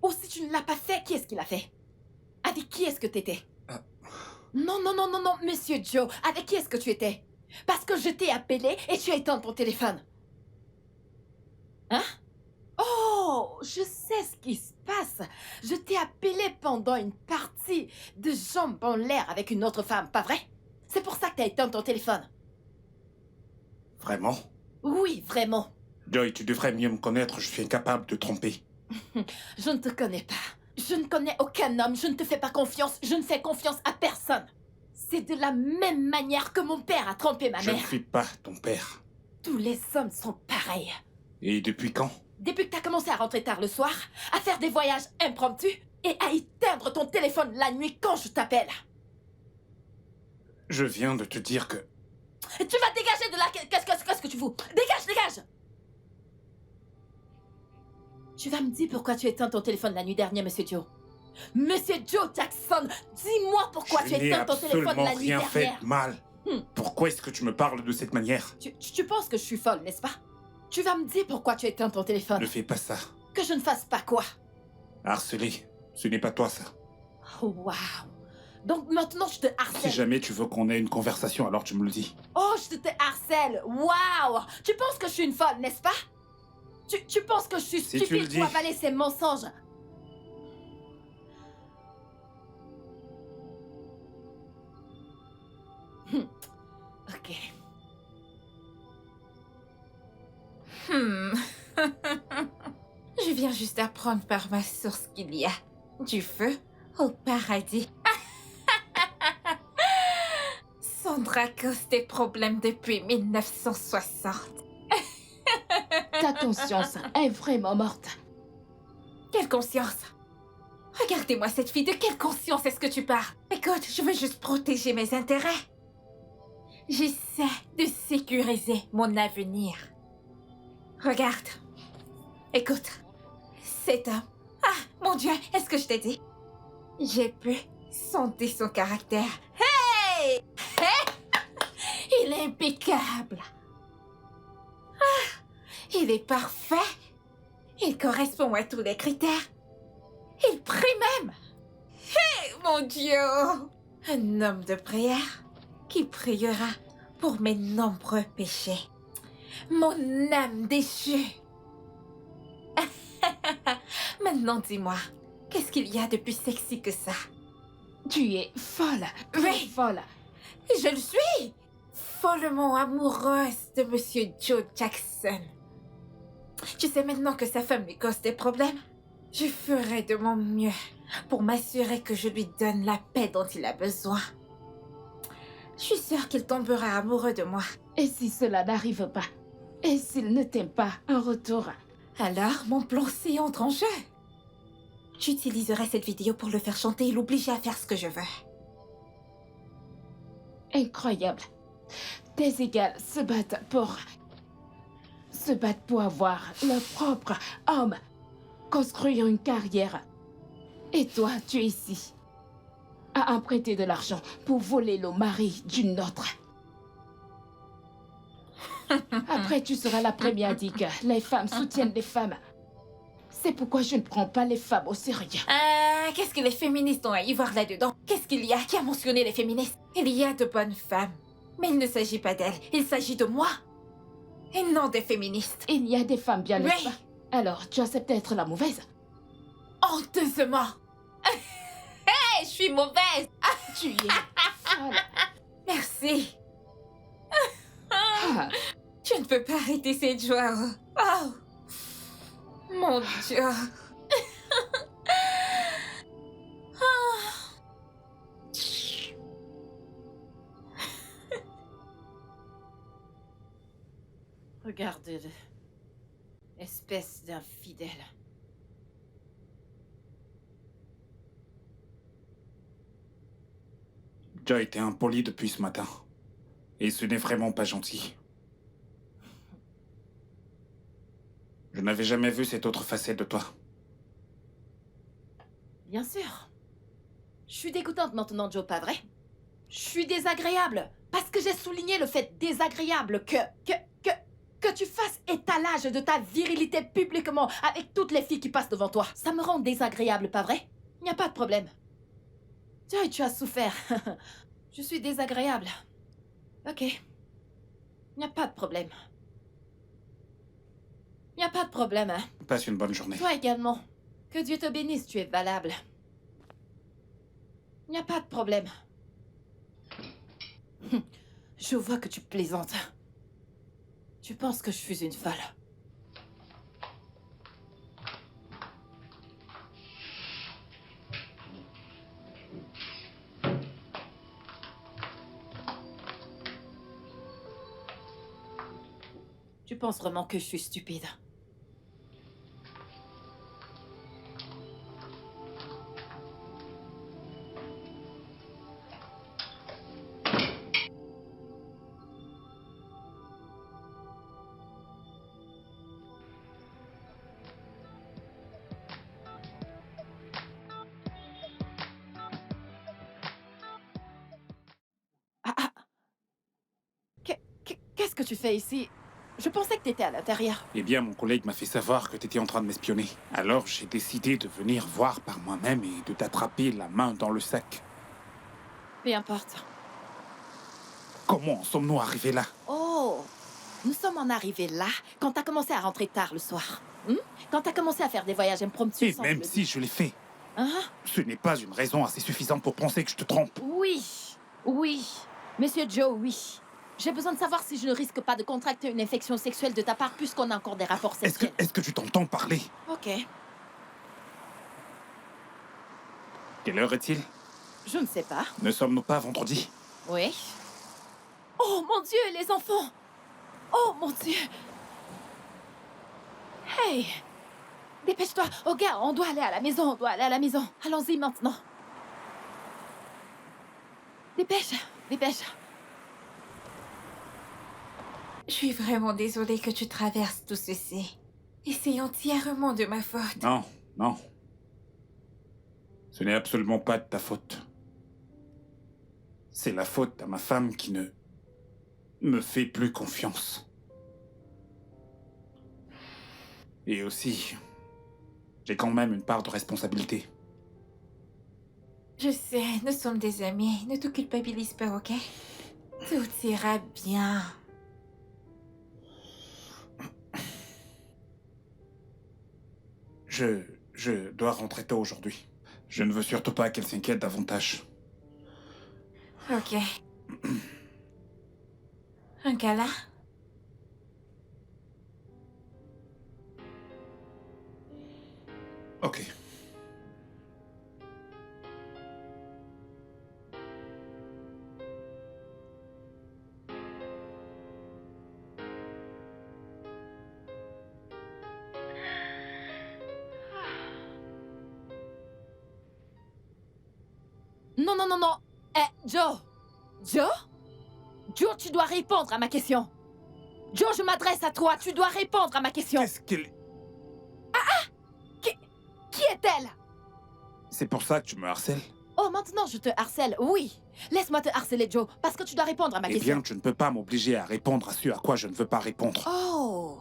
Ou si tu ne l'as pas fait, qui est-ce qui l'a fait? Avec qui est-ce que t'étais? Ah. Non, non, non, non, non, Monsieur Joe. Avec qui est-ce que tu étais? Parce que je t'ai appelé et tu as éteint ton téléphone. Hein? Oh, je sais ce qui se passe. Je t'ai appelé pendant une partie de jambes en l'air avec une autre femme, pas vrai? C'est pour ça que t'as éteint ton téléphone. Vraiment? Oui, vraiment. Joy, tu devrais mieux me connaître, je suis incapable de tromper. Je ne te connais pas. Je ne connais aucun homme, je ne te fais pas confiance, je ne fais confiance à personne. C'est de la même manière que mon père a trompé ma Je ne mère. suis pas ton père. Tous les hommes sont pareils. Et depuis quand? Depuis que t'as commencé à rentrer tard le soir, à faire des voyages impromptus et à éteindre ton téléphone la nuit quand je t'appelle. Je viens de te dire que... Tu vas dégager de là. Qu'est-ce que tu fous? Dégage, dégage! Tu vas me dire pourquoi tu éteins ton téléphone la nuit dernière, Monsieur Joe. Monsieur Joe Jackson, dis-moi pourquoi tu je n'ai éteins ton téléphone absolument la nuit rien fait dernière. de mal. Pourquoi est-ce que tu me parles de cette manière? Tu penses que je suis folle, n'est-ce pas? Tu vas me dire pourquoi tu éteins ton téléphone. Ne fais pas ça. Que je ne fasse pas quoi? Harceler, ce n'est pas toi ça. Oh, waouh. Donc maintenant je te Si harcèle. jamais tu veux qu'on ait une conversation, alors tu me le dis. Oh, je te harcèle. Waouh. Tu penses que je suis une folle, n'est-ce pas? Tu penses que je suis Si tu stupide le dis. pour avaler ces mensonges? Ok. Je viens juste d'apprendre par ma source qu'il y a du feu au paradis. Sandra cause des problèmes depuis 1960. Ta conscience est vraiment morte. Quelle conscience? Regardez-moi cette fille, de quelle conscience est-ce que tu parles? Écoute, je veux juste protéger mes intérêts. J'essaie de sécuriser mon avenir. Regarde. Écoute. Cet homme. Ah, mon Dieu, est-ce que je t'ai dit? J'ai pu sonder son caractère. Hey! Il est impeccable. Ah, il est parfait. Il correspond à tous les critères. Il prie même. Hey, mon Dieu! Un homme de prière qui priera pour mes nombreux péchés. Mon âme déchue. Maintenant, dis-moi, qu'est-ce qu'il y a de plus sexy que ça? Tu es folle. Très Oui. folle. Je le suis! Follement amoureuse de Monsieur Joe Jackson. Tu sais maintenant que sa femme lui cause des problèmes? Je ferai de mon mieux pour m'assurer que je lui donne la paix dont il a besoin. Je suis sûre qu'il tombera amoureux de moi. Et si cela n'arrive pas? Et s'il ne t'aime pas en retour? Alors, mon plan C entre en jeu. J'utiliserai cette vidéo pour le faire chanter et l'obliger à faire ce que je veux. Incroyable. Tes égales se battent pour avoir leur propre homme, construire une carrière. Et toi, tu es ici, à emprunter de l'argent pour voler le mari d'une autre. Après, tu seras la première à dire que les femmes soutiennent les femmes. C'est pourquoi je ne prends pas les femmes au sérieux. Qu'est-ce que les féministes ont à y voir là-dedans? Qu'est-ce qu'il y a qui a mentionné les féministes? Il y a de bonnes femmes. Mais il ne s'agit pas d'elles, il s'agit de moi. Et non des féministes. Il y a des femmes bien, n'est-ce Oui. pas? Alors, tu acceptes d'être la mauvaise? Honteusement. Hey, je suis mauvaise. Tu es folle. Merci. Ah, Je ne peux pas arrêter cette joie. Oh. Mon Dieu. Regardez-le. Espèce d'infidèle. Joe était impoli depuis ce matin. Et ce n'est vraiment pas gentil. Je n'avais jamais vu cette autre facette de toi. Bien sûr. Je suis dégoûtante maintenant, Joe, pas vrai? Je suis désagréable. Parce que j'ai souligné le fait désagréable que tu fasses étalage de ta virilité publiquement avec toutes les filles qui passent devant toi. Ça me rend désagréable, pas vrai? Il n'y a pas de problème. Joy, tu as souffert. Je suis désagréable. Ok. Il n'y a pas de problème. Il n'y a pas de problème, hein. Passe une bonne journée. Toi également. Que Dieu te bénisse, tu es valable. Il n'y a pas de problème. Je vois que tu plaisantes. Tu penses que je suis une folle. Tu penses vraiment que je suis stupide? Qu'est-ce que tu fais ici? Je pensais que t'étais à l'intérieur. Eh bien, mon collègue m'a fait savoir que t'étais en train de m'espionner. Alors, j'ai décidé de venir voir par moi-même et de t'attraper la main dans le sac. Peu importe. Comment en sommes-nous arrivés là? Oh! Nous sommes en arrivés là quand t'as commencé à rentrer tard le soir. Quand t'as commencé à faire des voyages impromptus Et sans même le si je l'ai fait, Hein? ce n'est pas une raison assez suffisante pour penser que je te trompe. Oui, oui. Monsieur Joe, oui. J'ai besoin de savoir si je ne risque pas de contracter une infection sexuelle de ta part puisqu'on a encore des rapports sexuels. Est-ce que tu t'entends parler? Ok. Quelle heure est-il? Je ne sais pas. Ne sommes-nous pas vendredi? Oui. Oh mon Dieu, les enfants! Oh mon Dieu! Hey! Dépêche-toi! Oh gars, on doit aller à la maison, on doit aller à la maison. Allons-y maintenant. Dépêche, dépêche. Je suis vraiment désolée que tu traverses tout ceci. Et c'est entièrement de ma faute. Non, non. Ce n'est absolument pas de ta faute. C'est la faute à ma femme qui ne me fait plus confiance. Et aussi, j'ai quand même une part de responsabilité. Je sais, nous sommes des amis. Ne te culpabilise pas, ok? Tout ira bien. Je dois rentrer tôt aujourd'hui. Je ne veux surtout pas qu'elle s'inquiète davantage. Ok. Un câlin? Ok. Non, non, non, non. Joe. Joe? Joe, tu dois répondre à ma question. Joe, je m'adresse à toi. Tu dois répondre à ma question. Qu'est-ce qu'elle... Qui est-elle? C'est pour ça que tu me harcèles? Oh, maintenant je te harcèle, oui. Laisse-moi te harceler, Joe, parce que tu dois répondre à ma Eh question. bien, tu ne peux pas m'obliger à répondre à ce à quoi je ne veux pas répondre. Oh.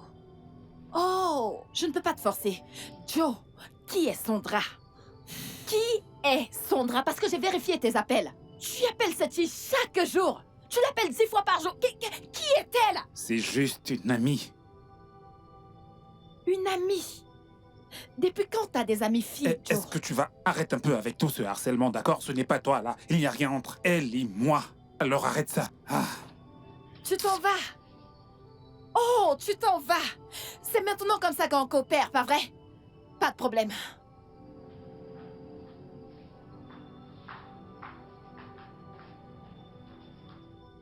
Oh, je ne peux pas te forcer. Joe, qui est Sondra? Qui est Sondra? Parce que j'ai vérifié tes appels. Tu appelles cette fille chaque jour. Tu l'appelles 10 fois par jour. Qui est-elle? C'est juste une amie. Une amie. Depuis quand t'as des amies filles, Joe? Est-ce que tu vas... Arrête un peu avec tout ce harcèlement, d'accord? Ce n'est pas toi, là. Il n'y a rien entre elle et moi. Alors arrête ça. Ah. Tu t'en vas. Oh, tu t'en vas. C'est maintenant comme ça qu'on coopère, pas vrai? Pas de problème.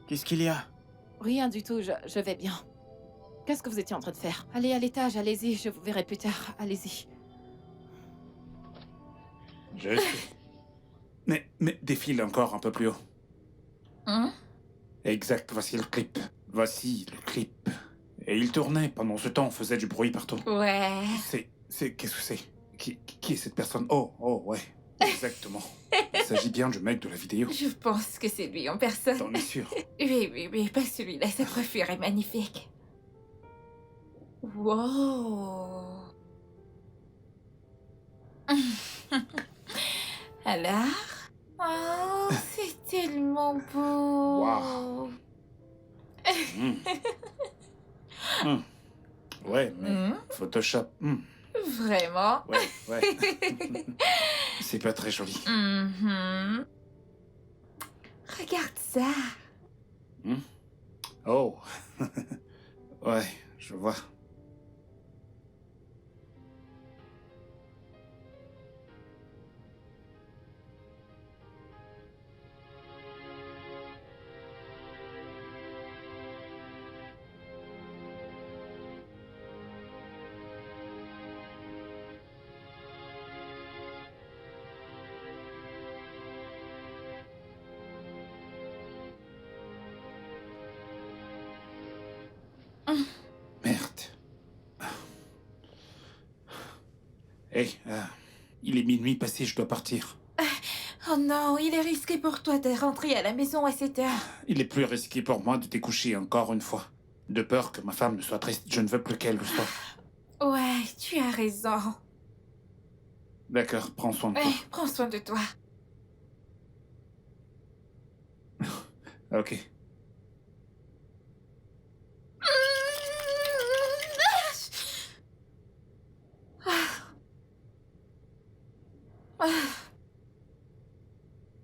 Qu'est-ce qu'il y a? Rien du tout, je vais bien. Qu'est-ce que vous étiez en train de faire? Allez à l'étage, allez-y, je vous verrai plus tard. Allez-y. Je sais. Mais défile encore un peu plus haut. Hein? Exact, voici le clip. Voici le clip. Et il tournait. Pendant ce temps, on faisait du bruit partout. Ouais. Qu'est-ce que c'est? Qui est cette personne? Oh, ouais. Exactement. Il s'agit bien du mec de la vidéo. Je pense que c'est lui en personne. T'en es sûr? Oui, pas celui-là. Sa coiffure est magnifique. Wow. Alors? Oh, c'est tellement beau. Wow. Hmm. Hmm. Ouais, mais Photoshop. Vraiment? Ouais. C'est pas très joli. Mhm. Regarde ça. Oh. Ouais, je vois. Merde. Hey, il est minuit passé, je dois partir. Oh non, il est risqué pour toi de rentrer à la maison à cette heure. Il est plus risqué pour moi de découcher encore une fois. De peur que ma femme ne soit triste, je ne veux plus qu'elle le soit. Ouais, tu as raison. D'accord, prends soin de toi. Prends soin de toi. Ok.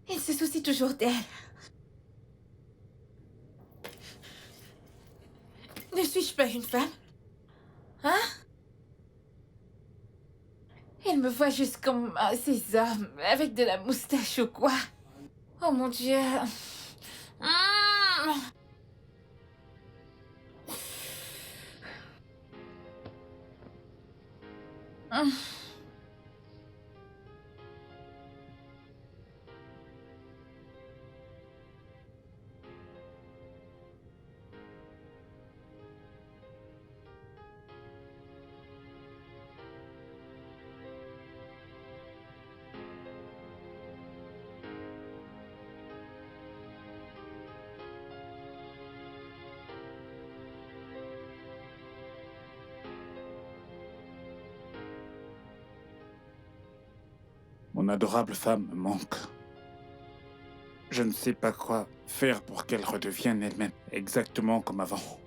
Il se soucie toujours d'elle. Ne suis-je pas une femme? Hein? Il me voit juste comme ces hommes, avec de la moustache ou quoi. Oh mon Dieu. Mm. Mm. Mon adorable femme me manque. Je ne sais pas quoi faire pour qu'elle redevienne elle-même, exactement comme avant.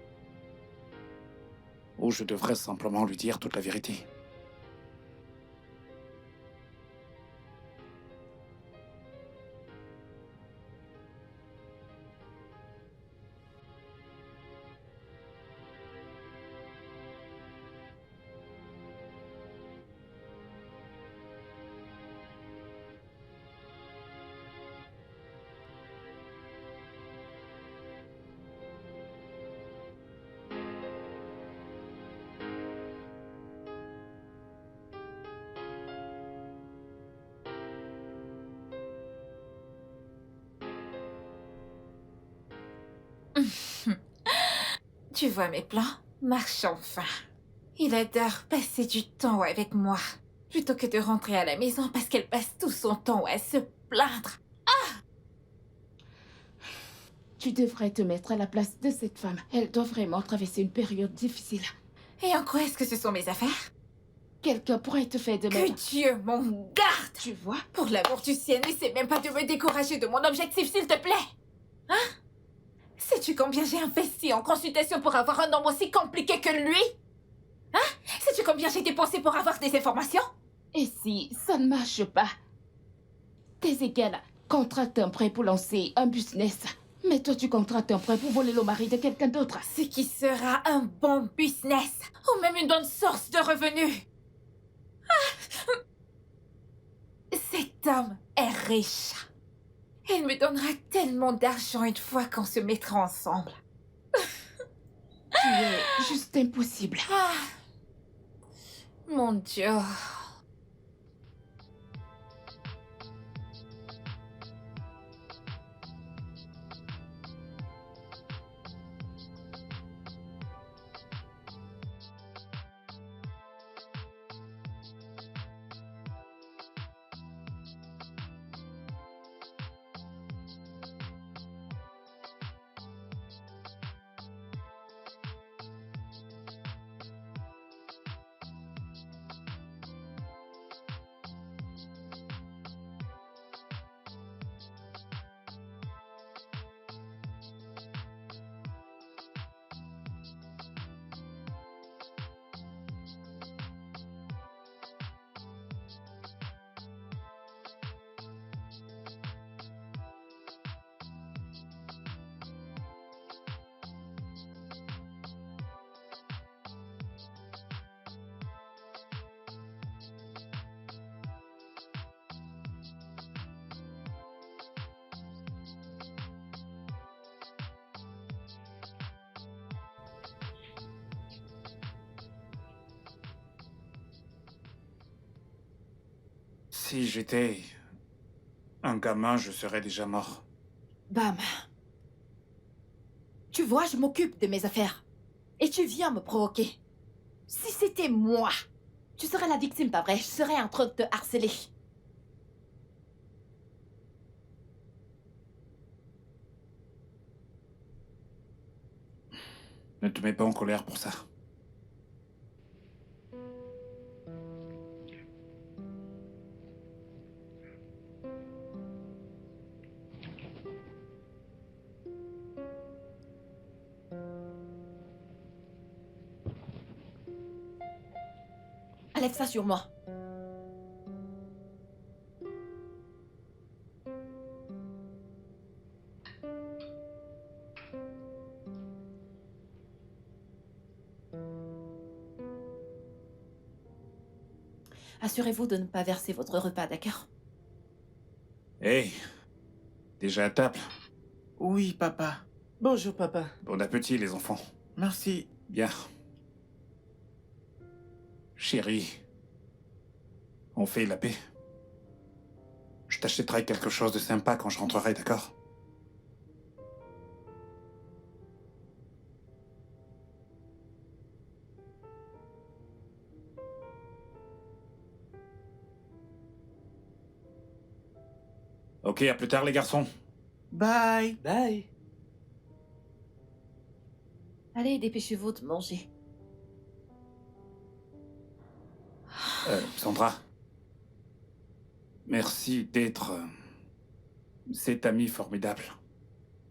Ou je devrais simplement lui dire toute la vérité. Tu vois mes plans? Marche enfin. Il adore passer du temps avec moi, plutôt que de rentrer à la maison parce qu'elle passe tout son temps à se plaindre. Tu devrais te mettre à la place de cette femme. Elle doit vraiment traverser une période difficile. Et en quoi est-ce que ce sont mes affaires? Quelqu'un pourrait te faire de Que même. Dieu m'en garde! Tu vois? Pour l'amour du ciel, n'essaie même pas de me décourager de mon objectif, s'il te plaît! Hein? Sais-tu combien j'ai investi en consultation pour avoir un homme aussi compliqué que lui? Hein? Sais-tu combien j'ai dépensé pour avoir des informations? Et si ça ne marche pas? Tes égales contractent un prêt pour lancer un business. Mais toi, tu contractes un prêt pour voler le mari de quelqu'un d'autre. Ce qui sera un bon business, ou même une bonne source de revenus. Ah! Cet homme est riche. Il me donnera tellement d'argent une fois qu'on se mettra ensemble. Tu es juste impossible. Ah! Mon Dieu. Si j'étais un gamin, je serais déjà mort. Bam. Tu vois, je m'occupe de mes affaires. Et tu viens me provoquer. Si c'était moi, tu serais la victime, pas vrai? Je serais en train de te harceler. Ne te mets pas en colère pour ça. Enlève ça sur moi. Assurez-vous de ne pas verser votre repas, d'accord? Hey, déjà à table. Oui, papa. Bonjour, papa. Bon appétit, les enfants. Merci. Bien. Chérie, on fait la paix. Je t'achèterai quelque chose de sympa quand je rentrerai, d'accord? Ok, à plus tard, les garçons. Bye. Bye. Allez, dépêchez-vous de manger. Sandra. Merci d'être cet ami formidable.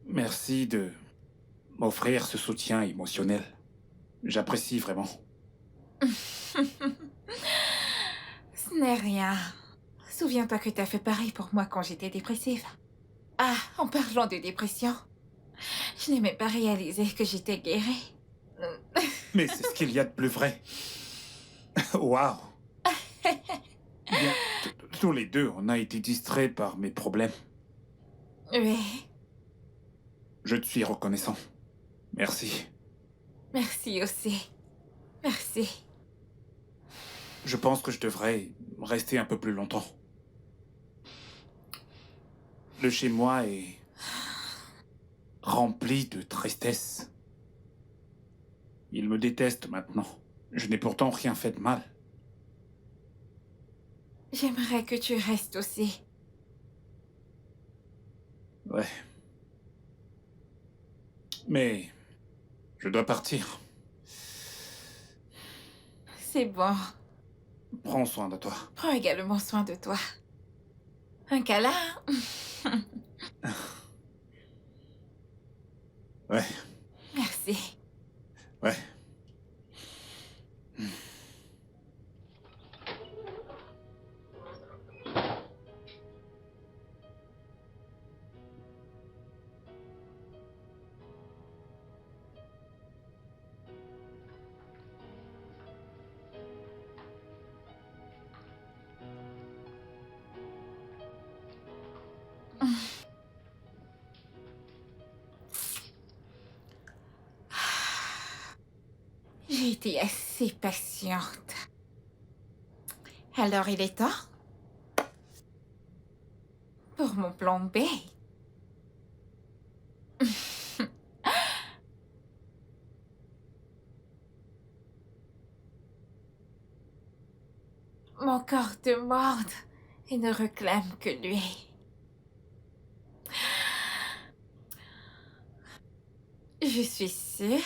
Merci de m'offrir ce soutien émotionnel. J'apprécie vraiment. Ce n'est rien. Souviens-toi que t'as fait pareil pour moi quand j'étais dépressive. Ah, en parlant de dépression, je n'ai même pas réalisé que j'étais guérie. Mais c'est ce qu'il y a de plus vrai. Waouh. Bien, tous les deux, on a été distraits par mes problèmes. Oui, Je te suis reconnaissant. Merci. merci aussi. Merci. Je pense que je devrais rester un peu plus longtemps. Le chez moi est rempli de tristesse. Il me déteste maintenant. Je n'ai pourtant rien fait de mal. J'aimerais que tu restes aussi. Ouais. Mais je dois partir. C'est bon. Prends soin de toi. Prends également soin de toi. Un câlin? Ouais, Merci. ouais. J'ai été assez patiente. Alors il est temps pour mon plan B. Mon corps demande et ne réclame que lui. Je suis sûre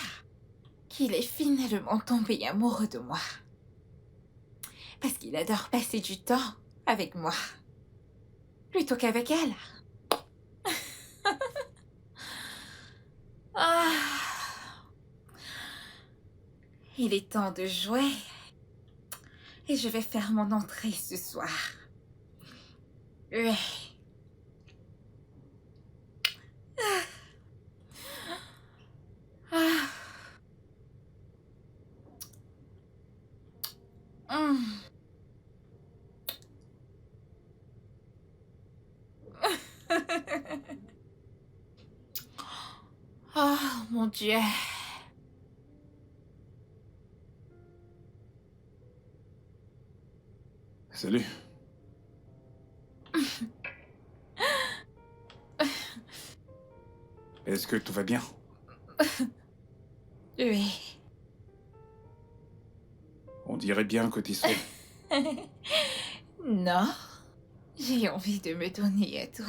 qu'il est finalement tombé amoureux de moi. Parce qu'il adore passer du temps avec moi. Plutôt qu'avec elle. Ah. Il est temps de jouer. Et je vais faire mon entrée ce soir. Ouais. Ah. Hum. Oh mon Dieu. Salut. Est-ce que tout va bien? Oui. On dirait bien que t'es seul. Non. J'ai envie de me donner à toi.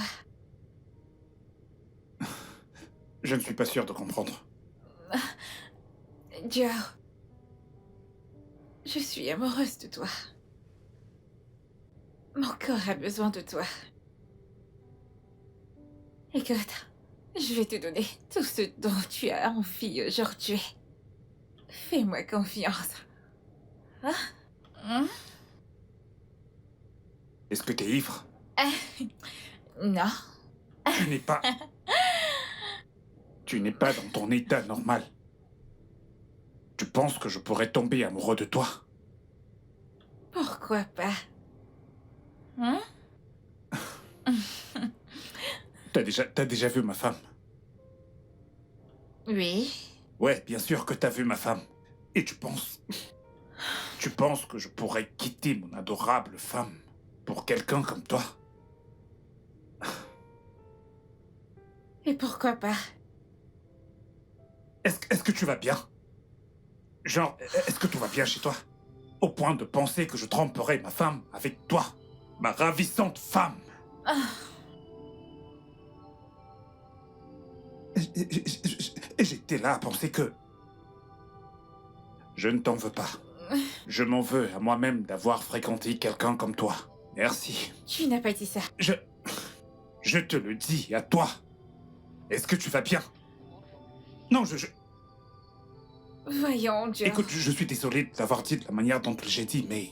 Je ne suis pas sûr de comprendre. Joe. Je suis amoureuse de toi. Mon corps a besoin de toi. Écoute, je vais te donner tout ce dont tu as envie aujourd'hui. Fais-moi confiance. Hein? Hein? Est-ce que t'es ivre? Non. Tu n'es pas... Tu n'es pas dans ton état normal. Tu penses que je pourrais tomber amoureux de toi? Pourquoi pas? Hein? T'as déjà vu ma femme? Oui. Ouais, bien sûr que t'as vu ma femme. Et tu penses... Tu penses que je pourrais quitter mon adorable femme pour quelqu'un comme toi? Et pourquoi pas? Est-ce que tu vas bien? Genre, est-ce que tout va bien chez toi? Au point de penser que je tromperai ma femme avec toi, ma ravissante femme. Et j'étais là à penser que... Je ne t'en veux pas. Je m'en veux à moi-même d'avoir fréquenté quelqu'un comme toi. Merci. Tu n'as pas dit ça. Je te le dis à toi. Est-ce que tu vas bien? Non, Voyons, Joe. Écoute, je suis désolé de l'avoir dit de la manière dont j'ai dit, mais...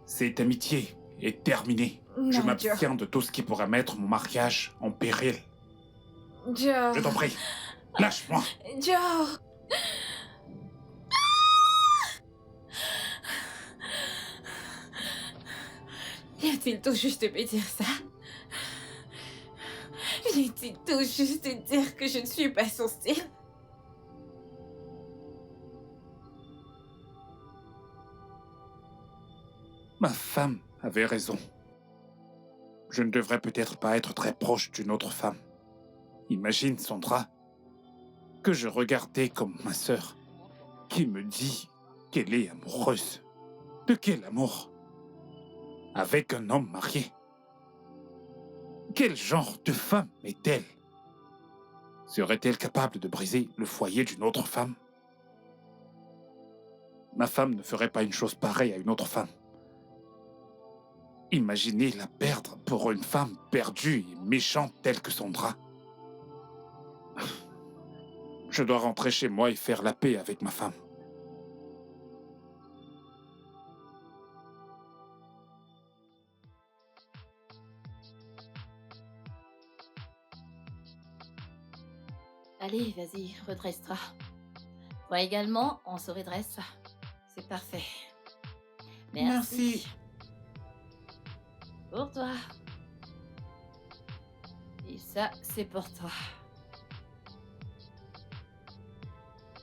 Cette amitié est terminée. Non, Je Joe. m'abstiens de tout ce qui pourrait mettre mon mariage en péril. Joe. Je t'en prie, lâche-moi. Joe. Vient-il tout juste de me dire ça? Vient-il tout juste de dire que je ne suis pas son style? Ma femme avait raison. Je ne devrais peut-être pas être très proche d'une autre femme. Imagine, Sandra, que je regardais comme ma sœur, qui me dit qu'elle est amoureuse. De quel amour? Avec un homme marié. Quel genre de femme est-elle? Serait-elle capable de briser le foyer d'une autre femme? Ma femme ne ferait pas une chose pareille à une autre femme. Imaginez la perdre pour une femme perdue et méchante telle que Sandra. Je dois rentrer chez moi et faire la paix avec ma femme. Allez, vas-y, redresse-toi. Toi également, on se redresse. C'est parfait. Merci. Pour toi. Et ça, c'est pour toi.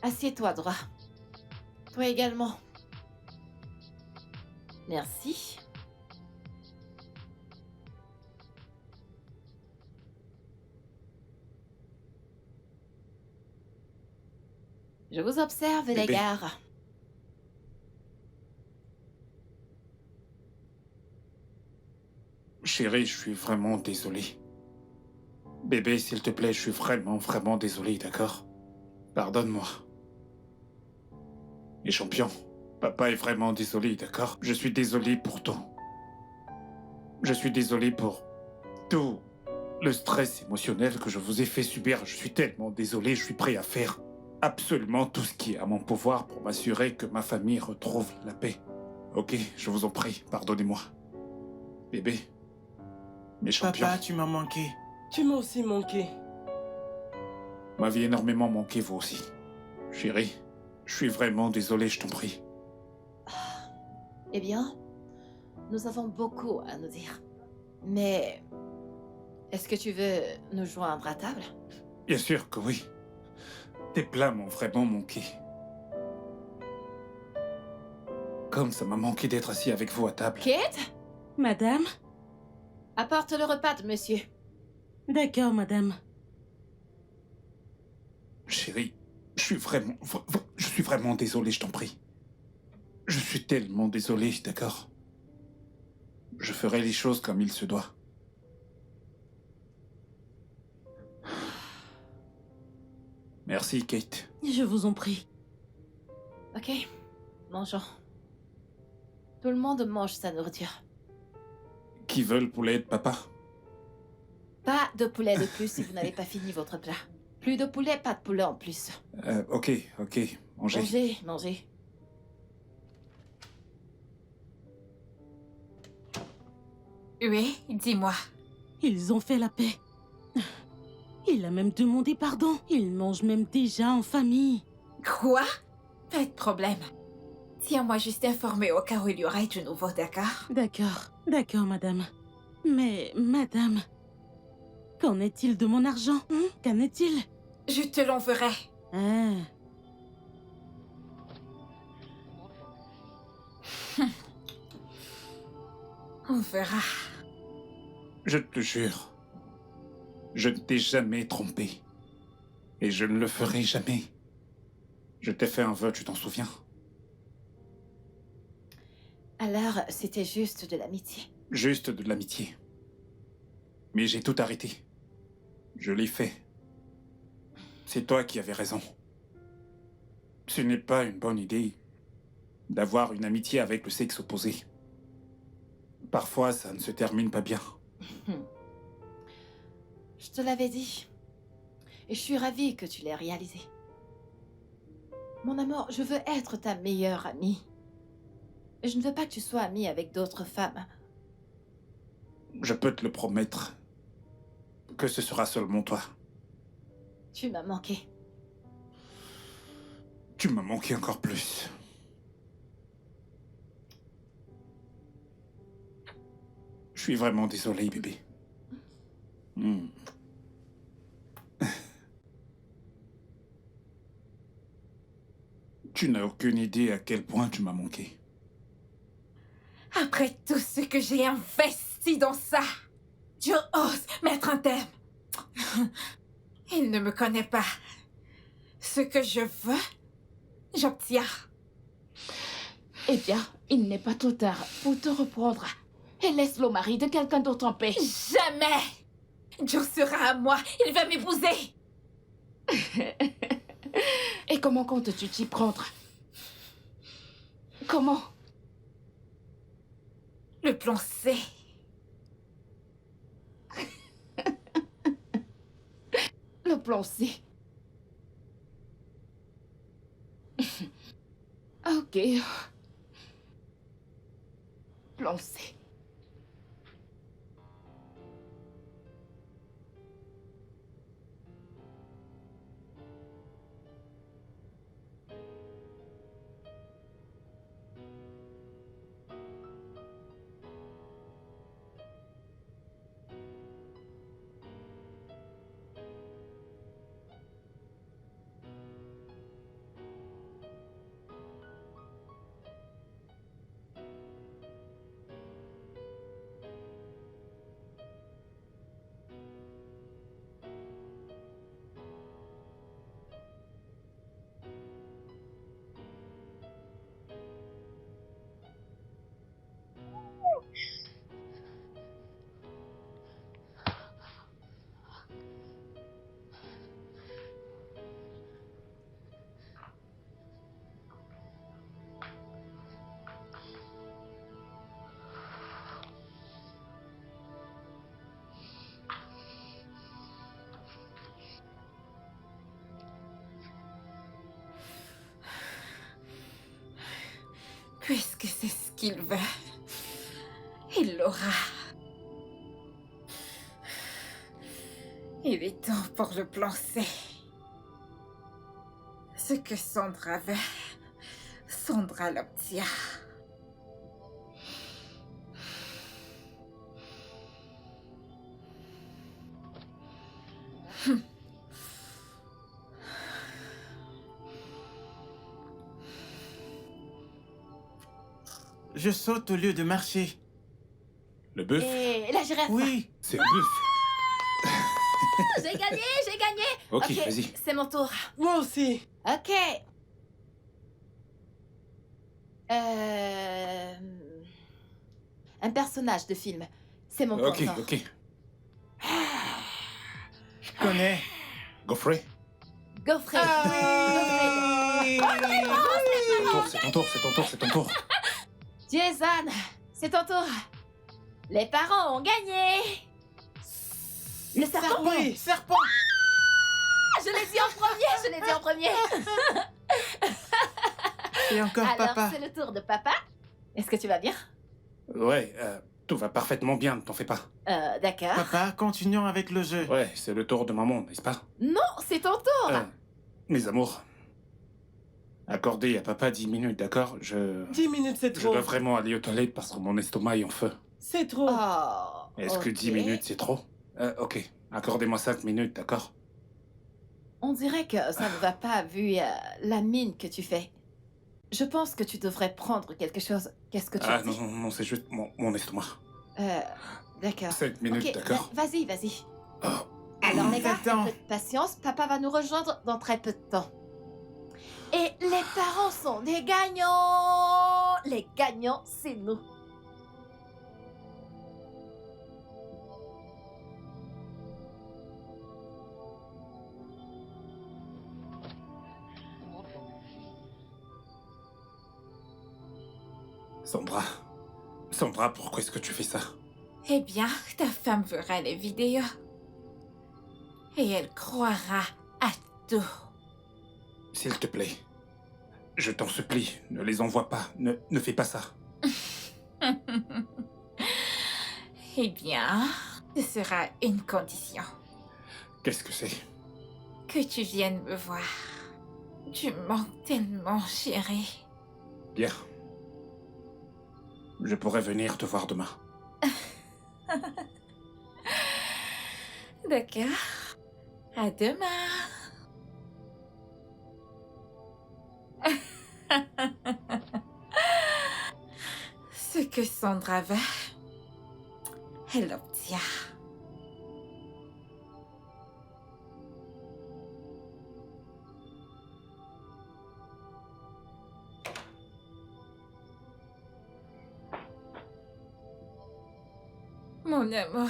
Assieds-toi droit. Toi également. Merci. Je vous observe, les Bébé. gars. Chérie, je suis vraiment désolé. Bébé, s'il te plaît, je suis vraiment désolé, d'accord? Pardonne-moi. Et champion, papa est vraiment désolé, d'accord? Je suis désolé pour tout. Je suis désolé pour tout le stress émotionnel que je vous ai fait subir. Je suis tellement désolé, je suis prêt à faire absolument tout ce qui est à mon pouvoir pour m'assurer que ma famille retrouve la paix. Ok, je vous en prie, pardonnez-moi. Bébé, mes champions, Papa, tu m'as manqué. Tu m'as aussi manqué. m'avez énormément manqué vous aussi. Chérie, je suis vraiment désolé, je t'en prie. Eh bien, nous avons beaucoup à nous dire. Mais est-ce que tu veux nous joindre à table? Bien sûr que oui. Tes plats m'ont vraiment manqué. Comme ça m'a manqué d'être assis avec vous à table. Kate, Madame? apporte le repas de monsieur. D'accord, madame. Chérie, je suis vraiment désolé, je t'en prie. Je suis tellement désolé, d'accord? Je ferai les choses comme il se doit. Merci, Kate. Je vous en prie. Ok, mangeons. Tout le monde mange sa nourriture. Qui veut le poulet de papa? Pas de poulet de plus si vous n'avez pas fini votre plat. Plus de poulet, pas de poulet en plus. Ok, mangez. Mangez, mangez. Oui, dis-moi. Ils ont fait la paix. Il a même demandé pardon. Ils mangent même déjà en famille. Quoi? Pas de problème. Tiens-moi juste informé au cas où il y aurait du nouveau, d'accord? D'accord, madame. Mais, madame, qu'en est-il de mon argent? Qu'en est-il? Je te l'enverrai. Ah, On verra. Je te jure, je ne t'ai jamais trompé. Et je ne le ferai jamais. Je t'ai fait un vœu, tu t'en souviens? Alors, c'était juste de l'amitié. Juste de l'amitié. Mais j'ai tout arrêté. Je l'ai fait. C'est toi qui avais raison. Ce n'est pas une bonne idée d'avoir une amitié avec le sexe opposé. Parfois, ça ne se termine pas bien. Je te l'avais dit. Et je suis ravie que tu l'aies réalisé. Mon amour, je veux être ta meilleure amie. Et je ne veux pas que tu sois amie avec d'autres femmes. Je peux te le promettre que ce sera seulement toi. Tu m'as manqué. Tu m'as manqué encore plus. Je suis vraiment désolé, bébé. Tu n'as aucune idée à quel point tu m'as manqué. Après tout ce que j'ai investi dans ça, tu oses mettre un terme. Il ne me connaît pas. Ce que je veux, j'obtiens. Eh bien, il n'est pas trop tard pour te reprendre. Et laisse le mari de quelqu'un d'autre en paix. Jamais! Joe sera à moi. Il va m'épouser. Et comment comptes-tu t'y prendre? Comment? Le plan C. Le plan C. Ok. Plan C. Puisque c'est ce qu'il veut, il l'aura. Il est temps pour le plan C. Ce que Sandra veut, Sandra l'obtient. Je saute au lieu de marcher. Le bœuf? Et la girafe. Oui. C'est un bœuf. J'ai gagné, j'ai gagné. Ok, vas-y. C'est mon tour. Moi aussi. Ok. Un personnage de film. C'est mon Ok, tour. ok. Je connais. Godfrey? Godfrey. C'est ton tour, c'est ton tour, c'est ton tour. Jason, c'est ton tour. Les parents ont gagné. Le serpent. Oui, serpent. Je l'ai dit en premier, je l'ai dit en premier. Et encore Alors, papa. c'est le tour de papa. Est-ce que tu vas bien? Ouais, tout va parfaitement bien, ne t'en fais pas. D'accord. Papa, continuons avec le jeu. Ouais, c'est le tour de maman, n'est-ce pas? Non, c'est ton tour. Mes amours, accordez à papa 10 minutes, d'accord? 10 minutes, c'est Je trop. dois vraiment aller aux toilettes parce que mon estomac est en feu. C'est trop. Oh. Est-ce que 10 ok. minutes, c'est trop? Ok, accordez-moi 5 minutes, d'accord? On dirait que ça ne va pas vu la mine que tu fais. Je pense que tu devrais prendre quelque chose. Qu'est-ce que tu Ah dis? non, c'est juste mon estomac. D'accord. 5 minutes, Ok, d'accord? Vas-y. Oh. Alors les gars, Attends. un peu de patience, papa va nous rejoindre dans très peu de temps. Et les parents sont des gagnants. Les gagnants, c'est nous. Sandra, pourquoi est-ce que tu fais ça? Eh bien, ta femme verra les vidéos. Et elle croira à tout. S'il te plaît, je t'en supplie, ne les envoie pas, ne fais pas ça. Eh bien, ce sera une condition. Qu'est-ce que c'est? Que tu viennes me voir. Tu manques tellement, chérie. Bien. Je pourrais venir te voir demain. D'accord. À demain. Ce que Sandra veut, elle l'obtient. Mon amour,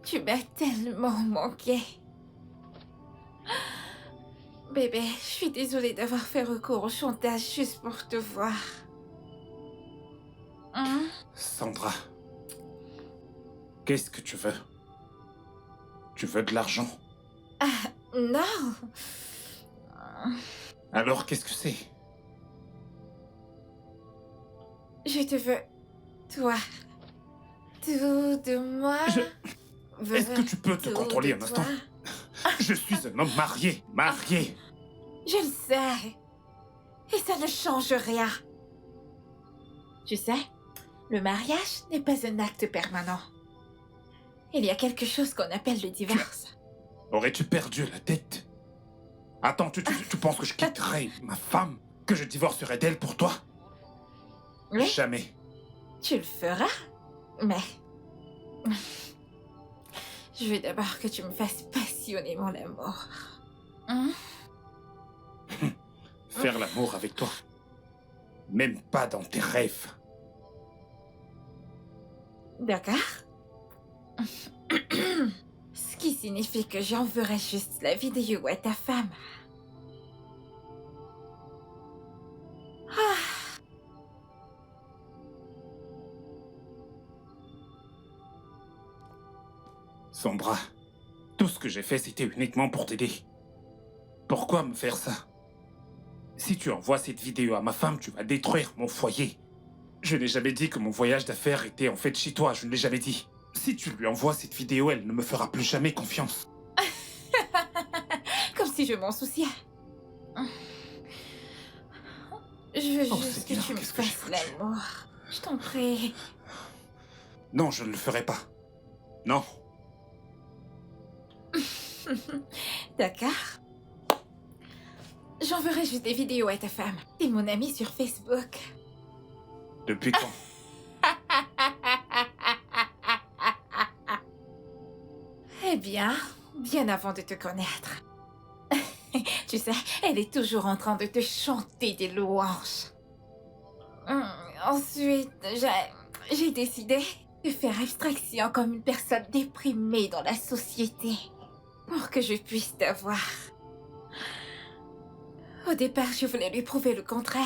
tu m'as tellement manqué. Bébé, je suis désolée d'avoir fait recours au chantage juste pour te voir. Hein? Sandra, qu'est-ce que tu veux? Tu veux de l'argent? Non. Alors qu'est-ce que c'est? Je te veux, toi. Tout de moi. Est-ce que tu peux te Tout contrôler de un instant? toi. Je suis un homme marié, marié. Je le sais. Et ça ne change rien. Tu sais, le mariage n'est pas un acte permanent. Il y a quelque chose qu'on appelle le divorce. Aurais-tu perdu la tête? Attends, tu penses que je quitterais ma femme? Que je divorcerais d'elle pour toi? Oui, Jamais. tu le feras, mais... Je veux d'abord que tu me fasses passionnément l'amour. Hein? Faire l'amour avec toi. Même pas dans tes rêves. D'accord. Ce qui signifie que j'enverrai juste la vidéo à ta femme. Sandra, tout ce que j'ai fait, c'était uniquement pour t'aider. Pourquoi me faire ça? Si tu envoies cette vidéo à ma femme, tu vas détruire mon foyer. Je n'ai jamais dit que mon voyage d'affaires était en fait chez toi, je ne l'ai jamais dit. Si tu lui envoies cette vidéo, elle ne me fera plus jamais confiance. Comme si je m'en souciais. Je veux Oh, juste que Seigneur, tu me qu'est-ce que j'ai fasses foutu? l'amour. Je t'en prie. Non, je ne le ferai pas. Non. D'accord. J'enverrai juste des vidéos à ta femme. T'es mon amie sur Facebook. Depuis quand? Eh bien, bien avant de te connaître. Tu sais, elle est toujours en train de te chanter des louanges. Ensuite, j'ai décidé de faire abstraction comme une personne déprimée dans la société pour que je puisse t'avoir. Au départ, je voulais lui prouver le contraire.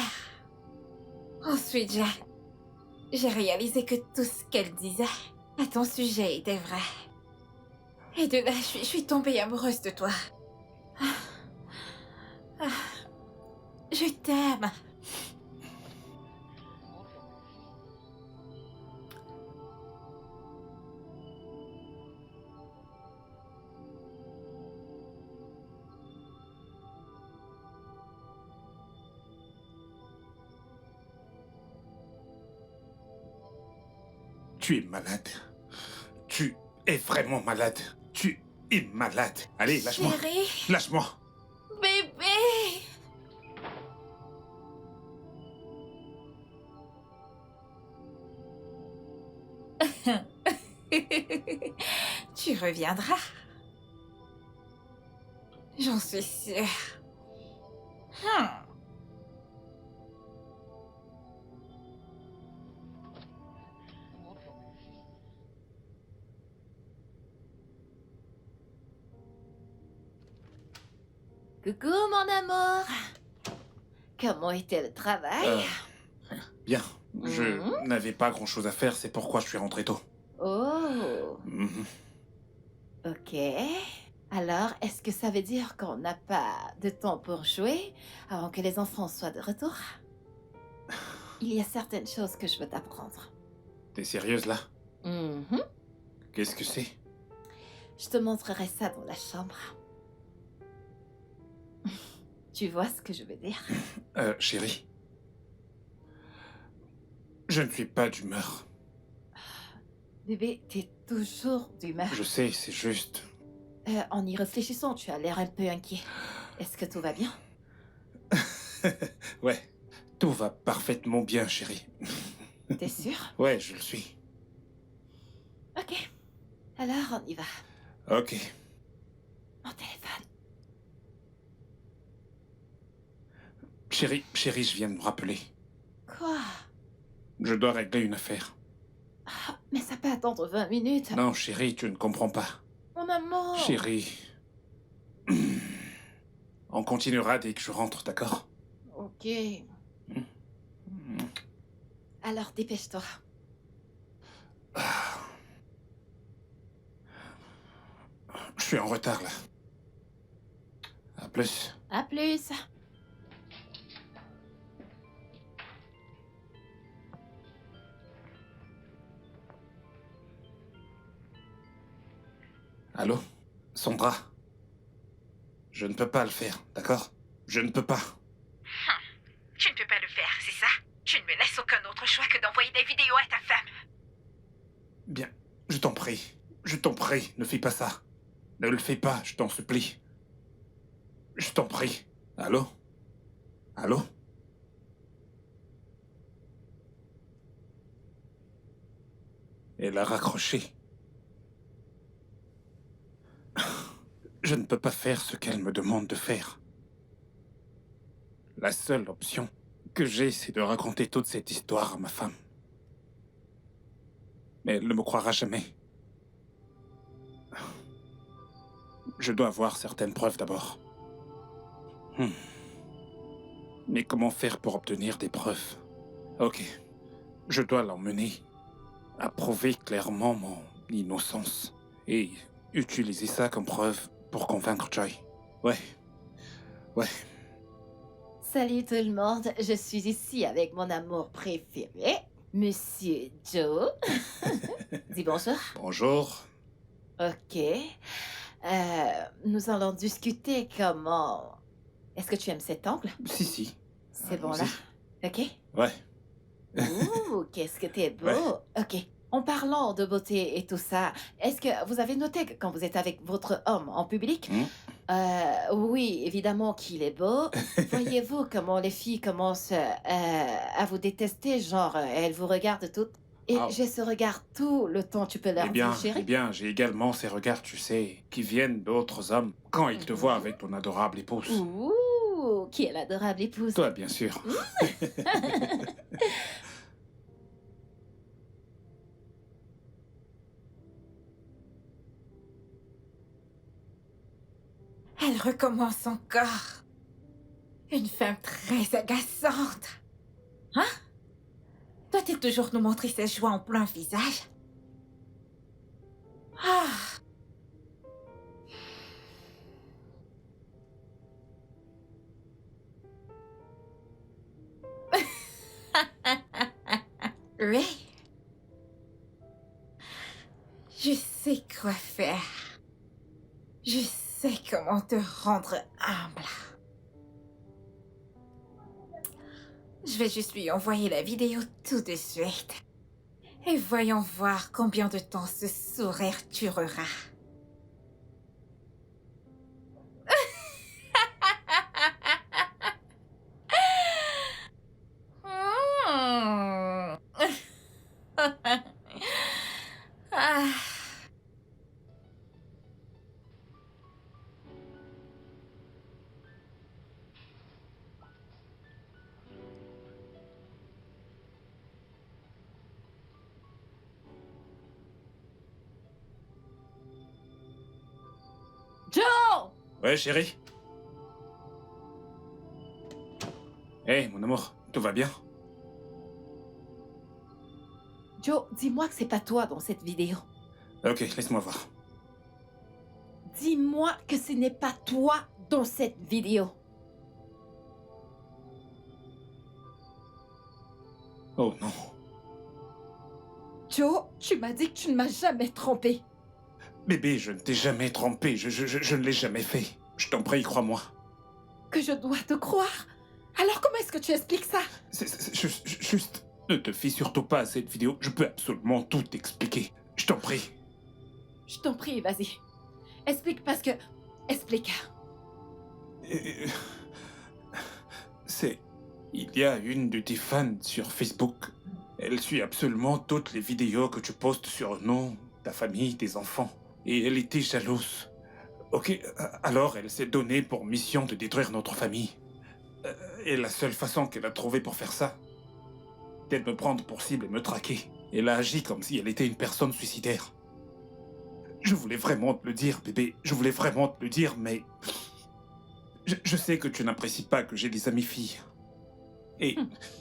Ensuite, j'ai réalisé que tout ce qu'elle disait à ton sujet était vrai. Et de là, je suis tombée amoureuse de toi. Je t'aime. Tu es malade. Tu es vraiment malade. Tu es malade. Allez, lâche-moi. Chérie, Lâche-moi. bébé. Tu reviendras. J'en suis sûre. Coucou, mon amour. Comment était le travail? Bien. Je Mhm. n'avais pas grand-chose à faire, c'est pourquoi je suis rentré tôt. Oh, Mhm. ok. Alors, est-ce que ça veut dire qu'on n'a pas de temps pour jouer avant que les enfants soient de retour? Il y a certaines choses que je veux t'apprendre. T'es sérieuse là? Mhm. Qu'est-ce que c'est? Je te montrerai ça dans la chambre. Tu vois ce que je veux dire? Chérie. Je ne suis pas d'humeur. Bébé, t'es toujours d'humeur. Je sais, c'est juste. En y réfléchissant, tu as l'air un peu inquiet. Est-ce que tout va bien? Ouais, tout va parfaitement bien, chérie. T'es sûr? Ouais, je le suis. Ok. Alors, on y va. Ok. Mon téléphone. Chérie, je viens de me rappeler. Quoi? Je dois régler une affaire. Ah, Mais ça peut attendre 20 minutes. Non, chérie, tu ne comprends pas. Mon amour. Chérie. On continuera dès que je rentre, d'accord? Ok. Alors, dépêche-toi. Je suis en retard, là. À plus. À plus. Allô? Sandra? Je ne peux pas le faire, d'accord? Je ne peux pas. Tu ne peux pas le faire, c'est ça? Tu ne me laisses aucun autre choix que d'envoyer des vidéos à ta femme. Bien, je t'en prie. Je t'en prie, ne fais pas ça. Ne le fais pas, je t'en supplie. Je t'en prie. Allô? Allô? Elle a raccroché. Je ne peux pas faire ce qu'elle me demande de faire. La seule option que j'ai, c'est de raconter toute cette histoire à ma femme. Mais elle ne me croira jamais. Je dois avoir certaines preuves d'abord. Mais comment faire pour obtenir des preuves? Ok. Je dois l'emmener à prouver clairement mon innocence et utiliser ça comme preuve pour convaincre Joy. Ouais. Ouais. Salut tout le monde, je suis ici avec mon amour préféré, Monsieur Joe. Dis bonjour. Bonjour. Ok. Nous allons discuter comment... Est-ce que tu aimes cet angle? Si. C'est bon Allons-y. là? Ok. Ouais. Ouh, qu'est-ce que t'es beau. Ouais. Ok. En parlant de beauté et tout ça, est-ce que vous avez noté que quand vous êtes avec votre homme en public, oui, évidemment qu'il est beau. Voyez-vous comment les filles commencent à vous détester, genre elles vous regardent toutes. Et Ah. j'ai ce regard tout le temps, tu peux leur dire, Eh chérie. bien, j'ai également ces regards, tu sais, qui viennent d'autres hommes quand ils te voient avec ton adorable épouse. Ouh, qui est l'adorable épouse. Toi, bien sûr. Elle recommence encore. Une femme très agaçante. Hein? Doit-il toujours nous montrer ses joies en plein visage? Ah! Oui. Je sais quoi faire. Je sais comment te rendre humble. Je vais juste lui envoyer la vidéo tout de suite. Et voyons voir combien de temps ce sourire durera. Ah. Joe! Ouais, chérie? Hé, mon amour, tout va bien? Joe, dis-moi que c'est pas toi dans cette vidéo. Ok, laisse-moi voir. Dis-moi que ce n'est pas toi dans cette vidéo. Oh non. Joe, tu m'as dit que tu ne m'as jamais trompé. Bébé, je ne t'ai jamais trompé, je ne l'ai jamais fait. Je t'en prie, crois-moi. Que je dois te croire? Alors comment est-ce que tu expliques ça? Juste, ne te fie surtout pas à cette vidéo, je peux absolument tout expliquer. Je t'en prie. Je t'en prie, vas-y. Explique parce que... Explique. Il y a une de tes fans sur Facebook. Elle suit absolument toutes les vidéos que tu postes sur nous, ta famille, tes enfants. Et elle était jalouse. Ok, alors elle s'est donnée pour mission de détruire notre famille. Et la seule façon qu'elle a trouvée pour faire ça, c'est de me prendre pour cible et me traquer. Elle a agi comme si elle était une personne suicidaire. Je voulais vraiment te le dire, bébé. Je voulais vraiment te le dire, mais... Je sais que tu n'apprécies pas que j'ai des amies filles. Et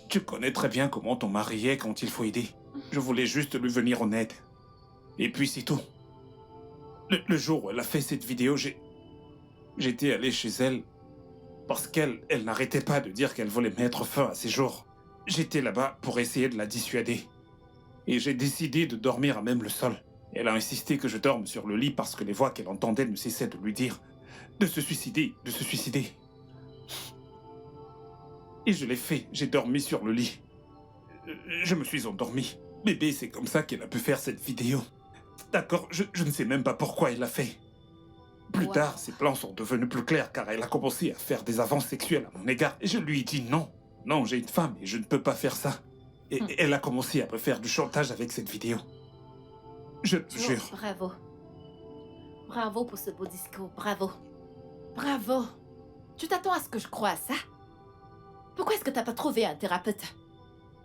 tu connais très bien comment ton mari est quand il faut aider. Je voulais juste lui venir en aide. Et puis c'est tout. Le jour où elle a fait cette vidéo, j'étais allé chez elle parce qu'elle n'arrêtait pas de dire qu'elle voulait mettre fin à ses jours. J'étais là-bas pour essayer de la dissuader. Et j'ai décidé de dormir à même le sol. Elle a insisté que je dorme sur le lit parce que les voix qu'elle entendait ne cessaient de lui dire de se suicider, de se suicider. Et je l'ai fait, j'ai dormi sur le lit. Je me suis endormi. Bébé, c'est comme ça qu'elle a pu faire cette vidéo. D'accord, je ne sais même pas pourquoi elle l'a fait. Plus tard, ses plans sont devenus plus clairs car elle a commencé à faire des avances sexuelles à mon égard. Et je lui ai dit non. Non, j'ai une femme et je ne peux pas faire ça. Et elle a commencé à me faire du chantage avec cette vidéo. Je te jure. Bravo. Bravo pour ce beau discours, bravo. Bravo. Tu t'attends à ce que je croie à ça? Pourquoi est-ce que t'as pas trouvé un thérapeute?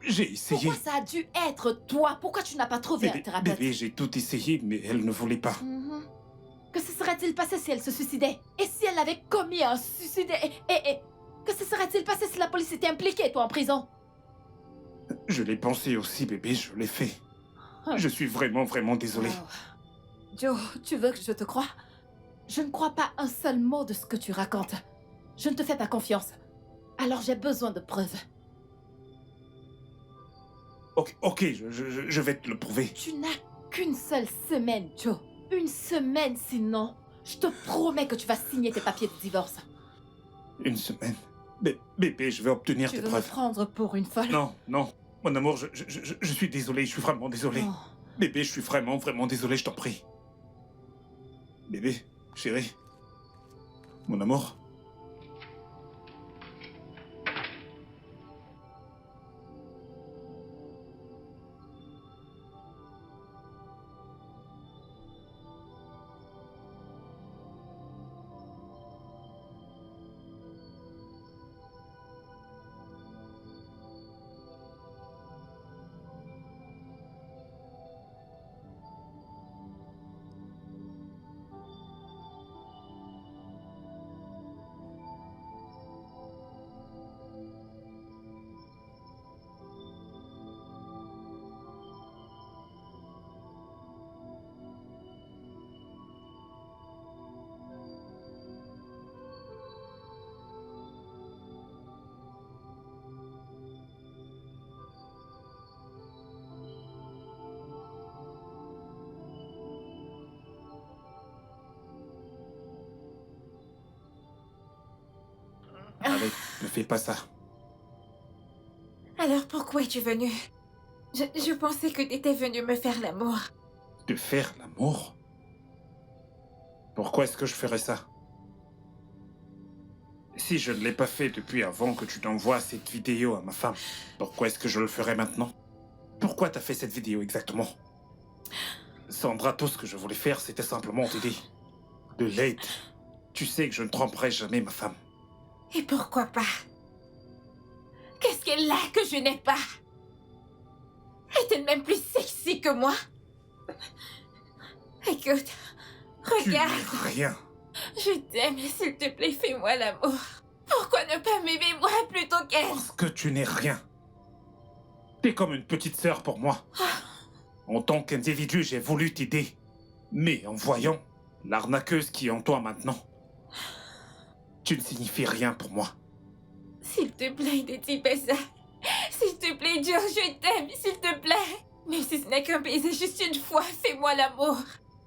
J'ai essayé. Pourquoi ça a dû être toi? Pourquoi tu n'as pas trouvé un thérapeute? Bébé, j'ai tout essayé, mais elle ne voulait pas. Que se serait-il passé si elle se suicidait? Et si elle avait commis un suicide? Et que se serait-il passé si la police était impliquée, toi, en prison? Je l'ai pensé aussi, bébé, je l'ai fait. Je suis vraiment, vraiment désolé. Oh. Joe, tu veux que je te croie? Je ne crois pas un seul mot de ce que tu racontes. Je ne te fais pas confiance. Alors j'ai besoin de preuves. Ok, je vais te le prouver. Tu n'as qu'une seule semaine, Joe. Une semaine, sinon, je te promets que tu vas signer tes papiers de divorce. Une semaine? Bébé, je vais obtenir tes Tu veux me preuves. prendre pour une folle? Non, non. Mon amour, je suis désolé, je suis vraiment désolé. Oh. Bébé, je suis vraiment, vraiment désolé, je t'en prie. Bébé, chérie. Mon amour. Allez, ne fais pas ça. Alors pourquoi es-tu venu? Je pensais que t'étais venu me faire l'amour. De faire l'amour? Pourquoi est-ce que je ferais ça? Si je ne l'ai pas fait depuis avant que tu t'envoies cette vidéo à ma femme, pourquoi est-ce que je le ferais maintenant? Pourquoi t'as fait cette vidéo exactement? Sandra, tout ce que je voulais faire, c'était simplement t'aider. De l'aide. Tu sais que je ne tromperai jamais ma femme. Et pourquoi pas? Qu'est-ce qu'elle a que je n'ai pas? Est-elle même plus sexy que moi? Écoute, Tu regarde. n'es rien. Je t'aime, s'il te plaît, fais-moi l'amour. Pourquoi ne pas m'aimer moi plutôt qu'elle? Parce que tu n'es rien. T'es comme une petite sœur pour moi. En tant qu'individu, j'ai voulu t'aider. Mais en voyant l'arnaqueuse qui est en toi maintenant, tu ne signifies rien pour moi. S'il te plaît, ne dis pas ça. S'il te plaît, Joe, je t'aime, s'il te plaît. Même si ce n'est qu'un baiser juste une fois, fais-moi l'amour.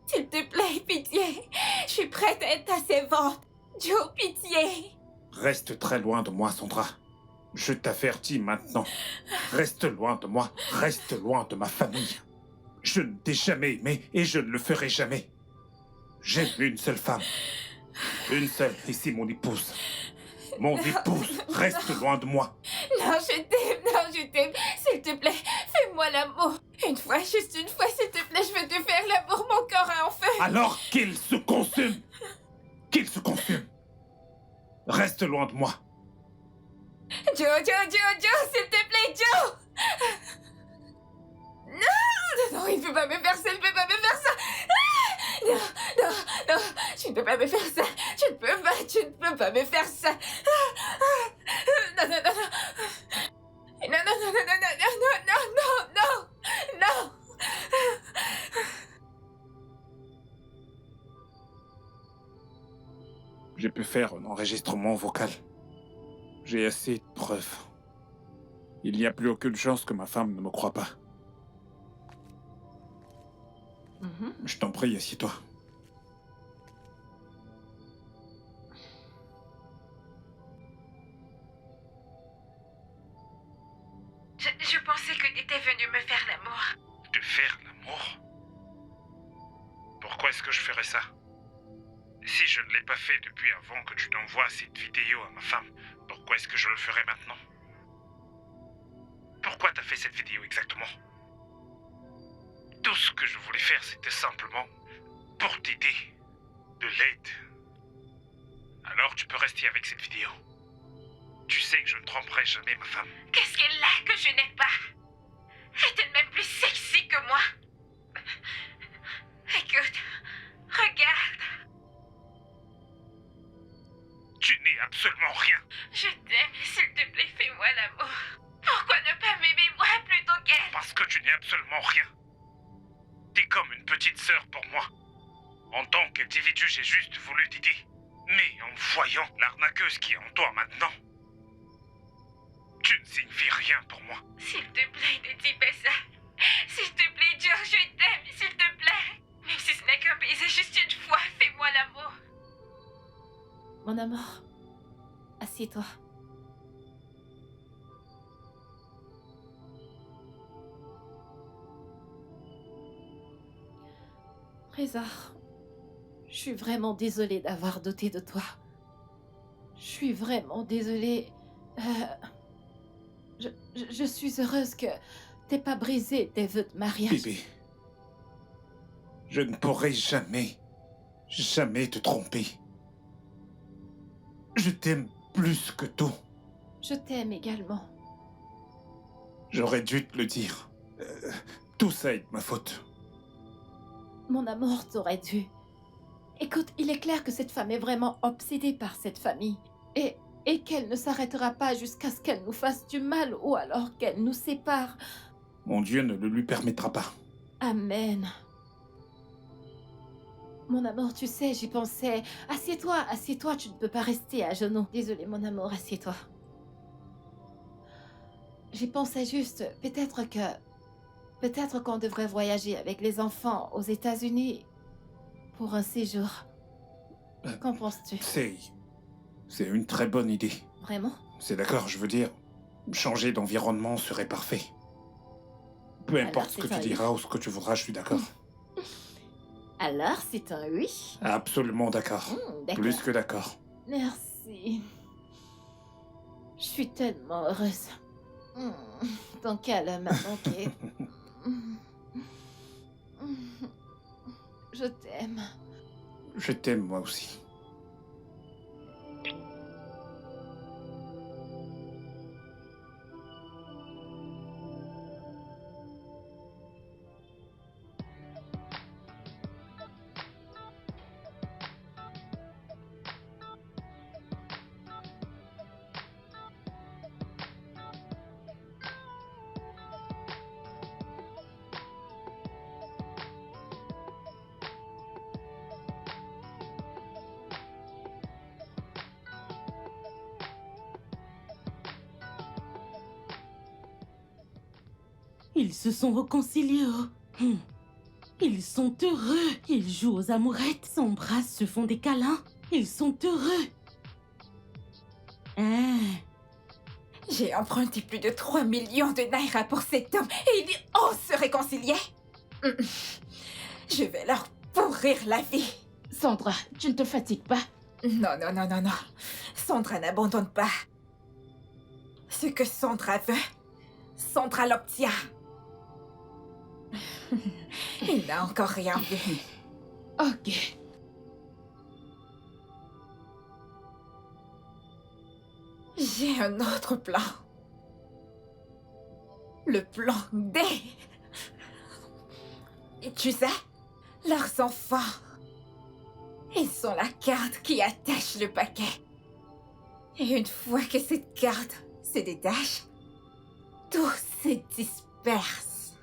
S'il te plaît, pitié. Je suis prête à être ta servante. Joe, pitié. Reste très loin de moi, Sandra. Je t'avertis maintenant. Reste loin de moi. Reste loin de ma famille. Je ne t'ai jamais aimé et je ne le ferai jamais. J'aime une seule femme. Une seule, et c'est mon épouse. Mon épouse, reste loin de moi. Non, je t'aime, s'il te plaît, fais-moi l'amour. Une fois, juste une fois, s'il te plaît, je veux te faire l'amour, mon corps est en feu. Alors qu'il se consume. Qu'il se consume. Reste loin de moi. Joe, s'il te plaît, Joe. Non! Non, il ne peut pas me faire ça, il ne peut pas me faire ça. Ah, non, non, non, tu ne peux pas me faire ça. Tu ne peux pas me faire ça. Non, non, non, non. Non, non, non, non, non, non, non, non, non, non, non. Je peux faire un enregistrement vocal. J'ai assez de preuves. Il n'y a plus aucune chance que ma femme ne me croie pas. Je t'en prie, assieds-toi. Je pensais que tu étais venu me faire l'amour. Te faire l'amour? Pourquoi est-ce que je ferais ça? Si je ne l'ai pas fait depuis avant que tu t'envoies cette vidéo à ma femme, pourquoi est-ce que je le ferais maintenant? Pourquoi t'as fait cette vidéo exactement? Tout ce que je voulais faire, c'était simplement pour t'aider. De l'aide. Alors tu peux rester avec cette vidéo. Tu sais que je ne tromperai jamais ma femme. Qu'est-ce qu'elle a que je n'ai pas? Est-elle même plus sexy que moi? Écoute, regarde. Tu n'es absolument rien. Je t'aime, s'il te plaît, fais-moi l'amour. Pourquoi ne pas m'aimer moi plutôt qu'elle? Parce que tu n'es absolument rien. T'es comme une petite sœur pour moi. En tant qu'individu, j'ai juste voulu t'aider. Mais en voyant l'arnaqueuse qui est en toi maintenant, tu ne signifies rien pour moi. S'il te plaît, ne dis pas ça. S'il te plaît, Joe, je t'aime, s'il te plaît. Même si ce n'est qu'un baiser juste une fois, fais-moi l'amour. Mon amour, assieds-toi. Trésor, je suis vraiment désolée d'avoir douté de toi. Je suis vraiment désolée. Je suis heureuse que t'aies pas brisé tes vœux de mariage. Bébé, je ne pourrai jamais te tromper. Je t'aime plus que tout. Je t'aime également. J'aurais dû te le dire. Tout ça est de ma faute. Mon amour, t'aurais dû. Écoute, il est clair que cette femme est vraiment obsédée par cette famille. Et qu'elle ne s'arrêtera pas jusqu'à ce qu'elle nous fasse du mal ou alors qu'elle nous sépare. Mon Dieu ne le lui permettra pas. Amen. Mon amour, tu sais, j'y pensais. Assieds-toi, tu ne peux pas rester à genoux. Désolée, mon amour, assieds-toi. J'y pensais juste, peut-être qu'on devrait voyager avec les enfants aux États-Unis pour un séjour. Qu'en penses-tu? C'est une très bonne idée. Vraiment? C'est d'accord, je veux dire, changer d'environnement serait parfait. Peu Alors, importe ce que c'est tu un oui. diras ou ce que tu voudras, je suis d'accord. Alors, c'est un oui? Absolument d'accord. D'accord. Plus que d'accord. Merci. Je suis tellement heureuse. Ton câlin m'a manqué. Je t'aime. Je t'aime moi aussi. Ils se sont réconciliés. Oh. Ils sont heureux. Ils jouent aux amourettes, s'embrassent, se font des câlins. Ils sont heureux. Hein? J'ai emprunté plus de 3 millions de naira pour cet homme et ils osent se réconcilier. Je vais leur pourrir la vie. Sandra, tu ne te fatigues pas? Non, non, non, non, non. Sandra n'abandonne pas. Ce que Sandra veut, Sandra l'obtient. Il n'a encore rien vu. Ok. J'ai un autre plan. Le plan D. Et tu sais, leurs enfants, ils sont la carte qui attache le paquet. Et une fois que cette carte se détache, tout se disperse.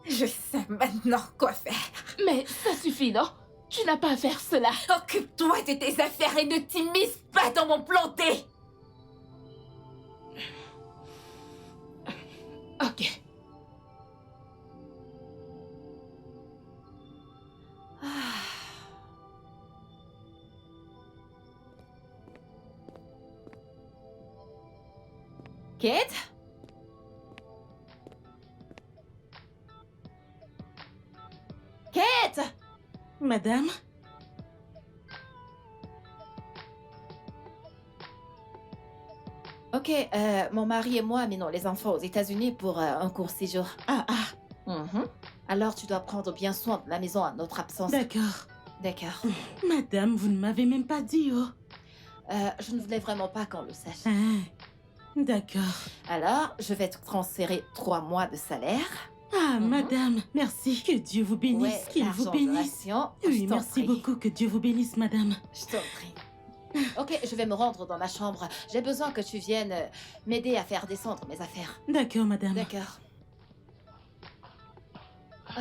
Je sais maintenant quoi faire. Mais ça suffit, non? Tu n'as pas à faire cela. Occupe-toi de tes affaires et ne t'immisce pas dans mon planté. Ok. Kate? Kate? Madame? Ok, mon mari et moi amenons les enfants aux États-Unis pour un court séjour. Ah, ah, Alors tu dois prendre bien soin de la maison à notre absence. d'accord. D'accord. Madame, vous ne m'avez même pas dit, oh. Je ne voulais vraiment pas qu'on le sache. Ah, d'accord. Alors, je vais te transférer 3 mois de salaire. Ah, Mhm. madame, merci. Que Dieu vous bénisse, Ouais, qu'il vous l'argent de bénisse. ration, Oui, je t'en merci prie. beaucoup, que Dieu vous bénisse, madame. Je t'en prie. Ok, je vais me rendre dans ma chambre. J'ai besoin que tu viennes m'aider à faire descendre mes affaires. D'accord, madame. D'accord. Ah.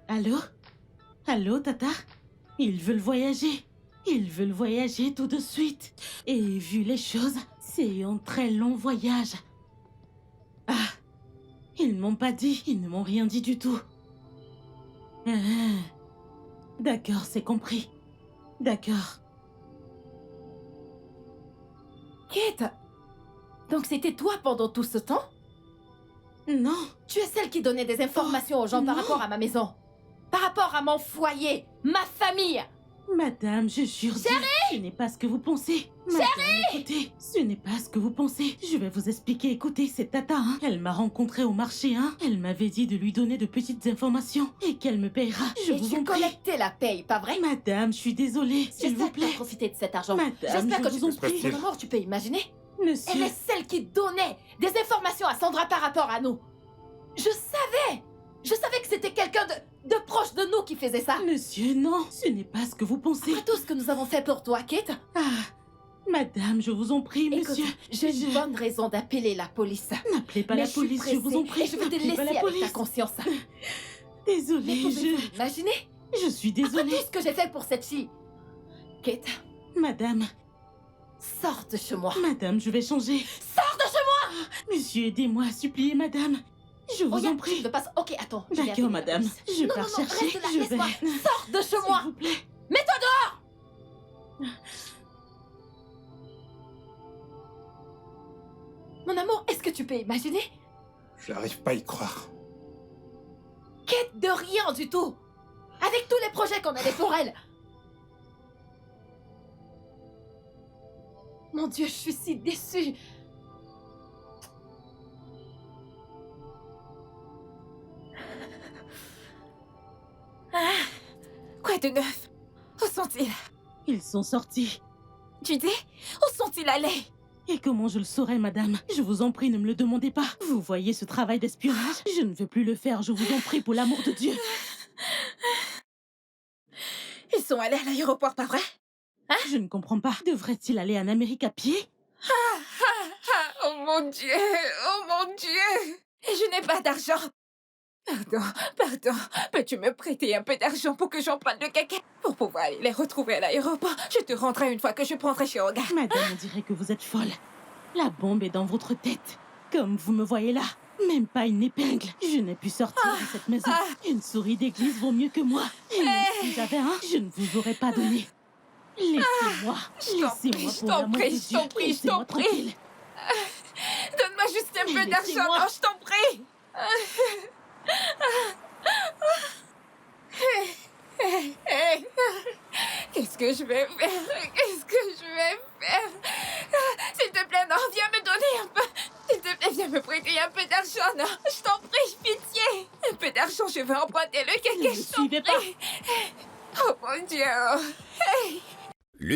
Allô? Allô, Tata? Ils veulent voyager. Ils veulent voyager tout de suite. Et vu les choses, c'est un très long voyage. Ah, ils ne m'ont pas dit, ils ne m'ont rien dit du tout. Ah, d'accord, c'est compris. D'accord. Kate, donc c'était toi pendant tout ce temps? Non, Tu es celle qui donnait des informations aux gens par non. rapport à ma maison. Par rapport à mon foyer, ma famille. madame, je jure. Ce n'est pas ce que vous pensez. Madame, écoutez, ce n'est pas ce que vous pensez. Je vais vous expliquer. Écoutez, c'est Tata, hein. Elle m'a rencontrée au marché, hein. Elle m'avait dit de lui donner de petites informations et qu'elle me payera. Je Et vous tu en prie. collectais la paye, pas vrai? Madame, je suis désolée, s'il vous J'espère que tu as plaît. profité de cet argent. Madame, J'espère je que tu vous en peux... prie. Mon amour, tu peux imaginer? Elle Monsieur, est celle qui donnait des informations à Sandra par rapport à nous. Je savais que c'était quelqu'un de proche de nous qui faisait ça. monsieur, non, ce n'est pas ce que vous pensez. Après tout ce que nous avons fait pour toi, Kate, Ah, madame, je vous en prie, écoute, monsieur. j'ai une bonne raison d'appeler la police. N'appelez pas Mais la je suis police, je vous en pressée prie. et je veux te N'appelez pas laisser la avec ta police. conscience. Désolée, Mais pouvez-vous imaginer je suis après désolée. tout ce que j'ai fait pour cette fille? Kate, Madame, sors de chez moi. madame, je vais changer. Sors de chez moi! Monsieur, aidez-moi, suppliez, madame. Je vous Oh, en tu prie. ne veux pas... Ok, attends. je vais appeler D'accord, la madame. police. Je Non, pars non, non, chercher. reste là, Je vais. laisse-moi. Sors de chez S'il moi! vous plaît. Mets-toi dehors! Mon amour, est-ce que tu peux imaginer? J'arrive pas à y croire. Kate de rien du tout! Avec tous les projets qu'on avait pour elle! Mon Dieu, je suis si déçue! Quoi de neuf? Où sont-ils? Ils sont sortis. Tu dis? Où sont-ils allés? Et comment je le saurais, madame? Je vous en prie, ne me le demandez pas. Vous voyez ce travail d'espionnage? Je ne veux plus le faire, je vous en prie, pour l'amour de Dieu. Ils sont allés à l'aéroport, pas vrai? Je ne comprends pas. Devrait-il aller en Amérique à pied? Oh mon Dieu! Oh mon Dieu! Et je n'ai pas d'argent! Pardon. Peux-tu me prêter un peu d'argent pour que j'emprunte le caca? Pour pouvoir aller les retrouver à l'aéroport. Je te rendrai une fois que je prendrai chez Olga. Madame, on dirait que vous êtes folle. La bombe est dans votre tête. Comme vous me voyez là. Même pas une épingle. Je n'ai pu sortir de cette maison. Une souris d'église vaut mieux que moi. Et même si j'avais un, je ne vous aurais pas donné. Laissez-moi. Laissez-moi pour l'amour de Dieu. Je t'en prie, je t'en Laissez-moi prie. tranquille. Donne-moi juste un peu d'argent. Laissez-moi. Non, je t'en prie. Qu'est-ce que je vais faire? Qu'est-ce que je vais faire? S'il te plaît, non, viens me donner un peu. S'il te plaît, viens me prêter un peu d'argent, non. Je t'en prie, pitié. peu d'argent, je veux emprunter le Ne kéké. me suivez pas. Oh mon Dieu. Le